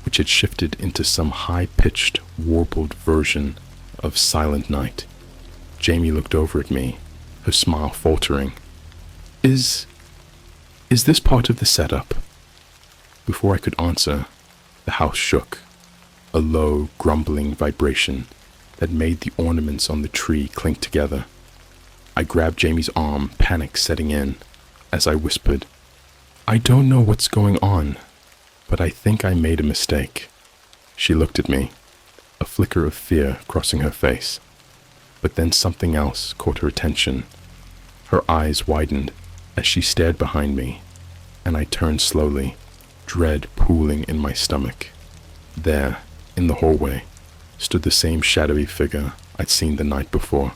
which had shifted into some high-pitched, warbled version of Silent Night. Jamie looked over at me, her smile faltering. Is this part of the setup?" Before I could answer, the house shook, a low, grumbling vibration that made the ornaments on the tree clink together. I grabbed Jamie's arm, panic setting in, as I whispered, "I don't know what's going on, but I think I made a mistake." She looked at me, a flicker of fear crossing her face. But then something else caught her attention. Her eyes widened as she stared behind me, and I turned slowly, dread pooling in my stomach. There, in the hallway, stood the same shadowy figure I'd seen the night before,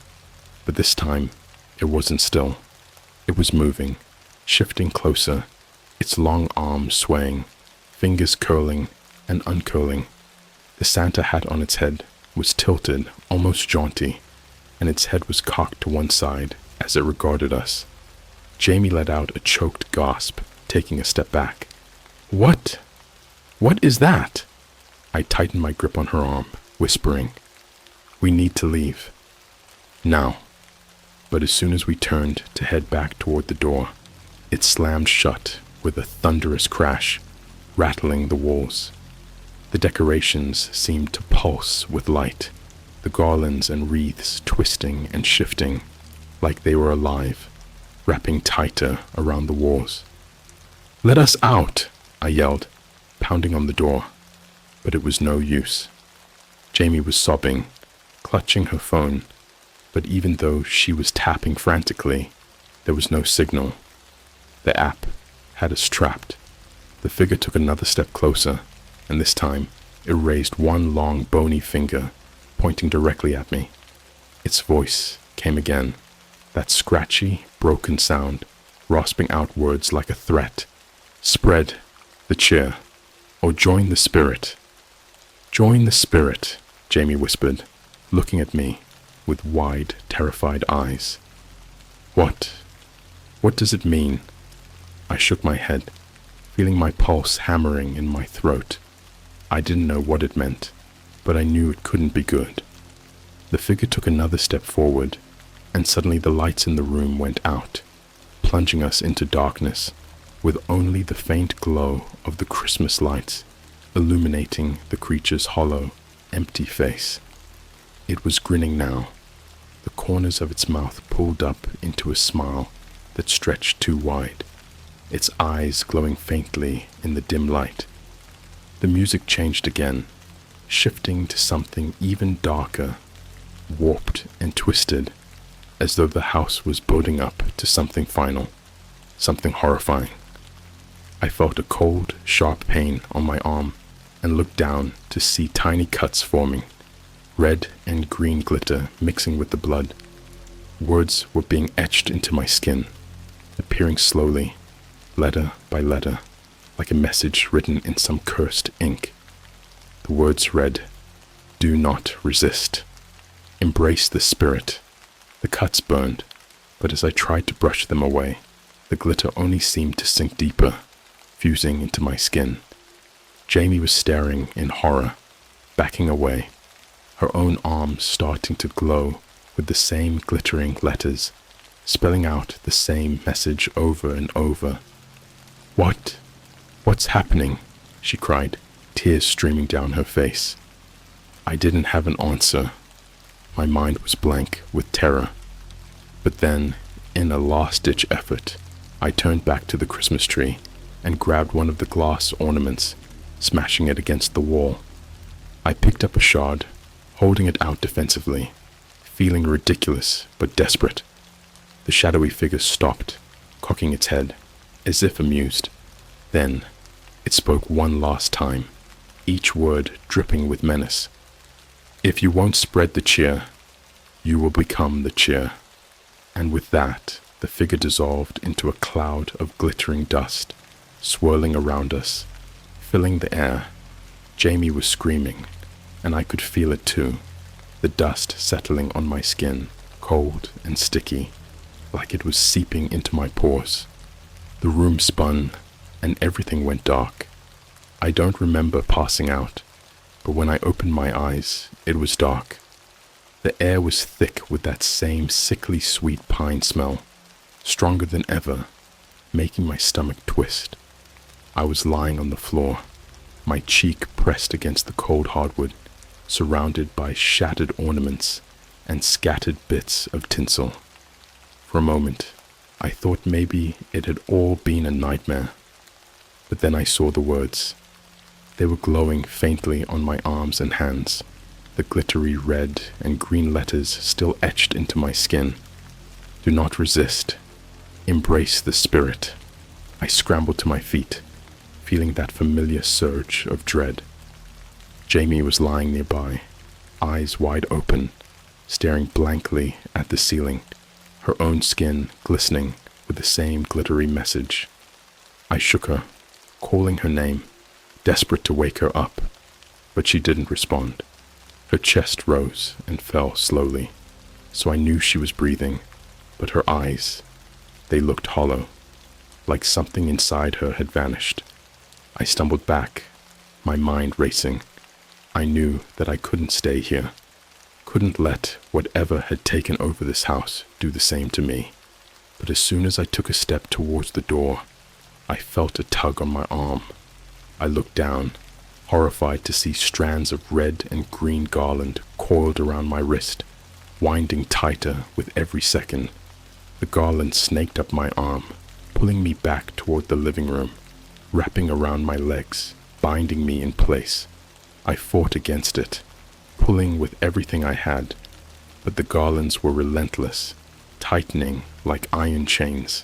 but this time it wasn't still. It was moving, shifting closer, its long arms swaying, fingers curling and uncurling. The Santa hat on its head was tilted, almost jaunty, and its head was cocked to one side as it regarded us. Jamie let out a choked gasp, taking a step back. What is that?" I tightened my grip on her arm, whispering, "We need to leave. Now." But as soon as we turned to head back toward the door, it slammed shut with a thunderous crash, rattling the walls. The decorations seemed to pulse with light, the garlands and wreaths twisting and shifting, like they were alive, wrapping tighter around the walls. "Let us out!" I yelled, pounding on the door, but it was no use. Jamie was sobbing, clutching her phone, but even though she was tapping frantically, there was no signal. The app had us trapped. The figure took another step closer, and this time it raised one long bony finger, pointing directly at me. Its voice came again, that scratchy, broken sound, rasping out words like a threat. "Spread the cheer, or join the spirit." "Join the spirit," Jamie whispered, looking at me with wide, terrified eyes. What does it mean?" I shook my head, feeling my pulse hammering in my throat. I didn't know what it meant, but I knew it couldn't be good. The figure took another step forward, and suddenly the lights in the room went out, plunging us into darkness, with only the faint glow of the Christmas lights illuminating the creature's hollow, empty face. It was grinning now, the corners of its mouth pulled up into a smile that stretched too wide, its eyes glowing faintly in the dim light. The music changed again, shifting to something even darker, warped and twisted, as though the house was building up to something final, something horrifying. I felt a cold, sharp pain on my arm and looked down to see tiny cuts forming, red and green glitter mixing with the blood. Words were being etched into my skin, appearing slowly, letter by letter, like a message written in some cursed ink. The words read, "Do not resist. Embrace the spirit." The cuts burned, but as I tried to brush them away, the glitter only seemed to sink deeper, fusing into my skin. Jamie was staring in horror, backing away, her own arms starting to glow with the same glittering letters, spelling out the same message over and over. What's happening?" she cried, tears streaming down her face. I didn't have an answer. My mind was blank with terror. But then, in a last-ditch effort, I turned back to the Christmas tree and grabbed one of the glass ornaments, smashing it against the wall. I picked up a shard, holding it out defensively, feeling ridiculous but desperate. The shadowy figure stopped, cocking its head, as if amused. Then, it spoke one last time, each word dripping with menace. If you won't spread the cheer, you will become the cheer. And with that, the figure dissolved into a cloud of glittering dust, swirling around us, filling the air. Jamie was screaming, and I could feel it too, the dust settling on my skin, cold and sticky, like it was seeping into my pores. The room spun, and everything went dark. I don't remember passing out, but when I opened my eyes, it was dark. The air was thick with that same sickly sweet pine smell, stronger than ever, making my stomach twist. I was lying on the floor, my cheek pressed against the cold hardwood, surrounded by shattered ornaments and scattered bits of tinsel. For a moment, I thought maybe it had all been a nightmare. But then I saw the words. They were glowing faintly on my arms and hands, the glittery red and green letters still etched into my skin. Do not resist. Embrace the spirit. I scrambled to my feet, feeling that familiar surge of dread. Jamie was lying nearby, eyes wide open, staring blankly at the ceiling, her own skin glistening with the same glittery message. I shook her, calling her name, desperate to wake her up, but she didn't respond. Her chest rose and fell slowly, so I knew she was breathing, but her eyes, they looked hollow, like something inside her had vanished. I stumbled back, my mind racing. I knew that I couldn't stay here, couldn't let whatever had taken over this house do the same to me. But as soon as I took a step towards the door, I felt a tug on my arm. I looked down, horrified to see strands of red and green garland coiled around my wrist, winding tighter with every second. The garland snaked up my arm, pulling me back toward the living room, wrapping around my legs, binding me in place. I fought against it, pulling with everything I had, but the garlands were relentless, tightening like iron chains.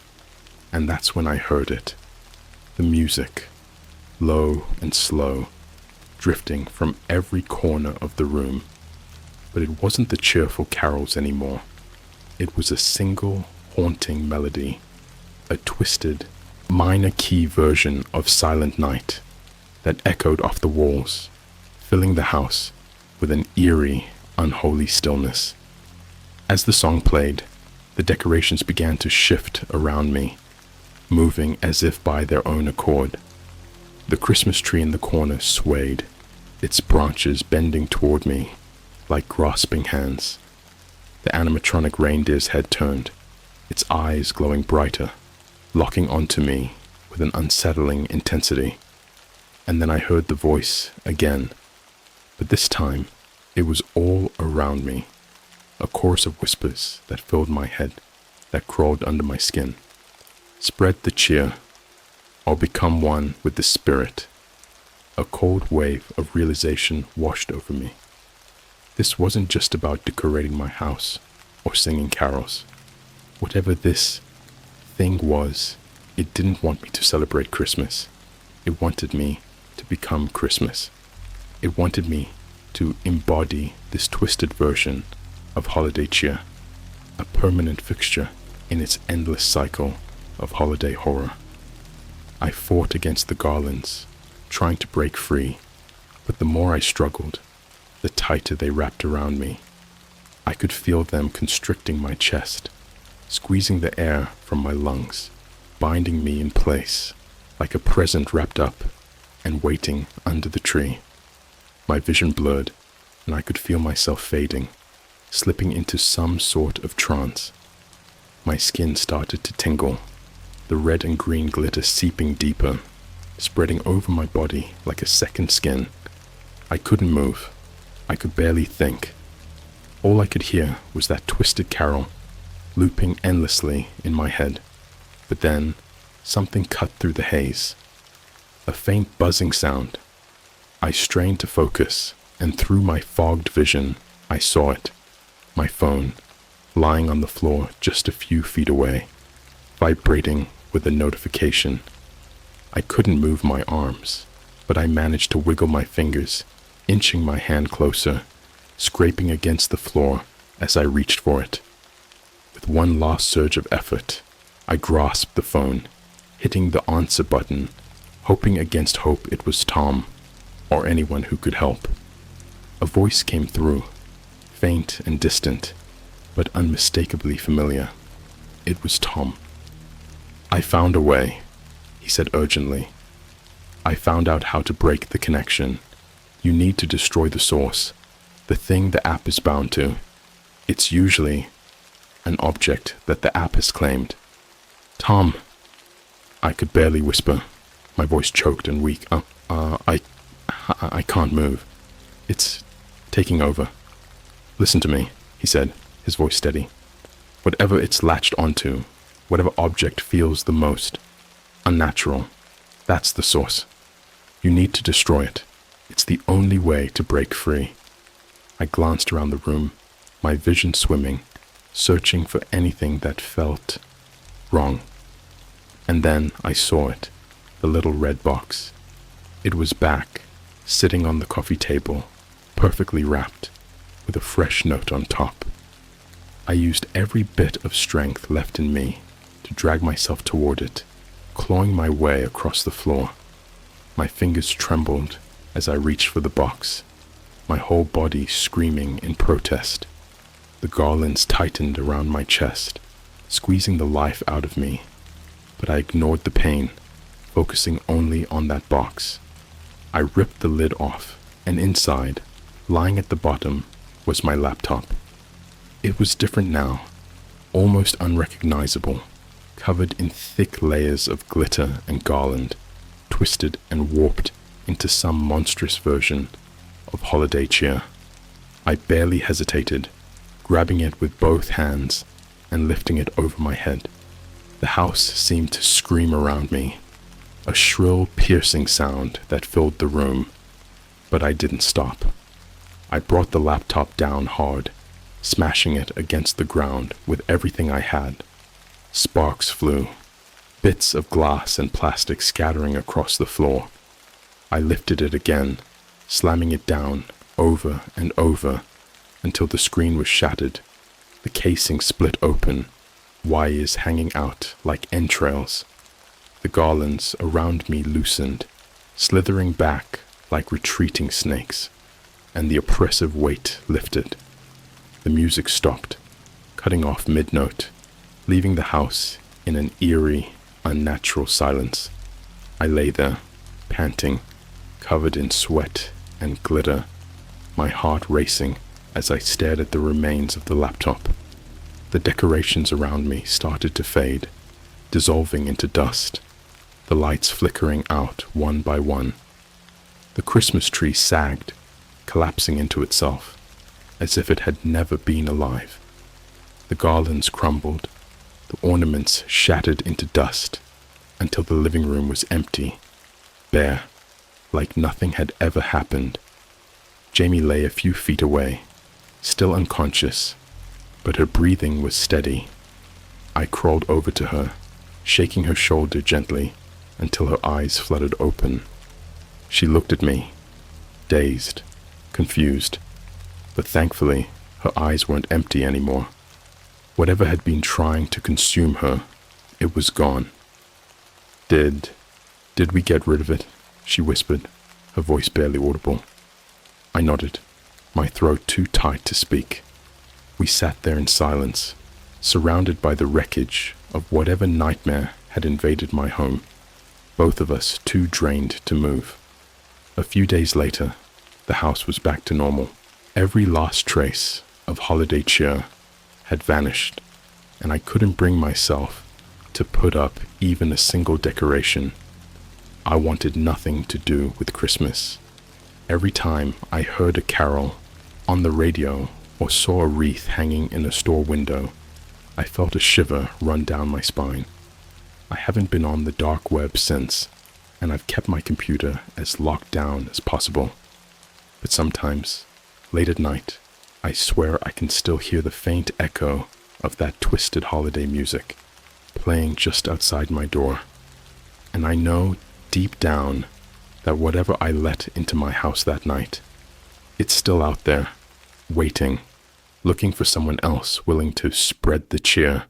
And that's when I heard it. The music, low and slow, drifting from every corner of the room. But it wasn't the cheerful carols anymore. It was a single, haunting melody, a twisted, minor key version of Silent Night that echoed off the walls, filling the house with an eerie, unholy stillness. As the song played, the decorations began to shift around me, moving as if by their own accord. The Christmas tree in the corner swayed, its branches bending toward me like grasping hands. The animatronic reindeer's head turned, its eyes glowing brighter, locking onto me with an unsettling intensity. And then I heard the voice again, but this time it was all around me, a chorus of whispers that filled my head, that crawled under my skin. Spread the cheer, or become one with the spirit. A cold wave of realization washed over me. This wasn't just about decorating my house or singing carols. Whatever this thing was, it didn't want me to celebrate Christmas. It wanted me to become Christmas. It wanted me to embody this twisted version of holiday cheer, a permanent fixture in its endless cycle of holiday horror. I fought against the garlands, trying to break free, but the more I struggled, the tighter they wrapped around me. I could feel them constricting my chest, squeezing the air from my lungs, binding me in place, like a present wrapped up and waiting under the tree. My vision blurred, and I could feel myself fading, slipping into some sort of trance. My skin started to tingle, the red and green glitter seeping deeper, spreading over my body like a second skin. I couldn't move. I could barely think. All I could hear was that twisted carol, looping endlessly in my head. But then, something cut through the haze. A faint buzzing sound. I strained to focus, and through my fogged vision, I saw it. My phone, lying on the floor just a few feet away, vibrating with a notification. I couldn't move my arms, but I managed to wiggle my fingers, inching my hand closer, scraping against the floor as I reached for it. With one last surge of effort, I grasped the phone, hitting the answer button, hoping against hope it was Tom, or anyone who could help. A voice came through, faint and distant, but unmistakably familiar. It was Tom. "I found a way," he said urgently. "I found out how to break the connection. You need to destroy the source, the thing the app is bound to. It's usually an object that the app has claimed." "Tom," I could barely whisper, my voice choked and weak. I can't move. It's taking over." "Listen to me," he said, his voice steady. "Whatever it's latched onto, whatever object feels the most unnatural, that's the source. You need to destroy it. It's the only way to break free." I glanced around the room, my vision swimming, searching for anything that felt wrong. And then I saw it, the little red box. It was back, sitting on the coffee table, perfectly wrapped, with a fresh note on top. I used every bit of strength left in me to drag myself toward it, clawing my way across the floor. My fingers trembled as I reached for the box, my whole body screaming in protest. The garlands tightened around my chest, squeezing the life out of me, but I ignored the pain, focusing only on that box. I ripped the lid off, and inside, lying at the bottom, was my laptop. It was different now, almost unrecognizable, covered in thick layers of glitter and garland, twisted and warped into some monstrous version of holiday cheer. I barely hesitated, grabbing it with both hands and lifting it over my head. The house seemed to scream around me, a shrill, piercing sound that filled the room, but I didn't stop. I brought the laptop down hard, smashing it against the ground with everything I had. Sparks flew, bits of glass and plastic scattering across the floor. I lifted it again, slamming it down over and over until the screen was shattered, the casing split open, wires hanging out like entrails. The garlands around me loosened, slithering back like retreating snakes, and the oppressive weight lifted. The music stopped, cutting off mid-note, leaving the house in an eerie, unnatural silence. I lay there, panting, covered in sweat and glitter, my heart racing as I stared at the remains of the laptop. The decorations around me started to fade, dissolving into dust, the lights flickering out one by one. The Christmas tree sagged, collapsing into itself, as if it had never been alive. The garlands crumbled, the ornaments shattered into dust, until the living room was empty, bare, like nothing had ever happened. Jamie lay a few feet away, still unconscious, but her breathing was steady. I crawled over to her, shaking her shoulder gently until her eyes fluttered open. She looked at me, dazed, confused, but thankfully her eyes weren't empty anymore. Whatever had been trying to consume her, it was gone. Did we get rid of it?" she whispered, her voice barely audible. I nodded, my throat too tight to speak. We sat there in silence, surrounded by the wreckage of whatever nightmare had invaded my home, both of us too drained to move. A few days later, the house was back to normal. Every last trace of holiday cheer had vanished, and I couldn't bring myself to put up even a single decoration. I wanted nothing to do with Christmas. Every time I heard a carol on the radio or saw a wreath hanging in a store window, I felt a shiver run down my spine. I haven't been on the dark web since, and I've kept my computer as locked down as possible. But sometimes, late at night, I swear I can still hear the faint echo of that twisted holiday music playing just outside my door. And I know deep down that whatever I let into my house that night, it's still out there, waiting, looking for someone else willing to spread the cheer.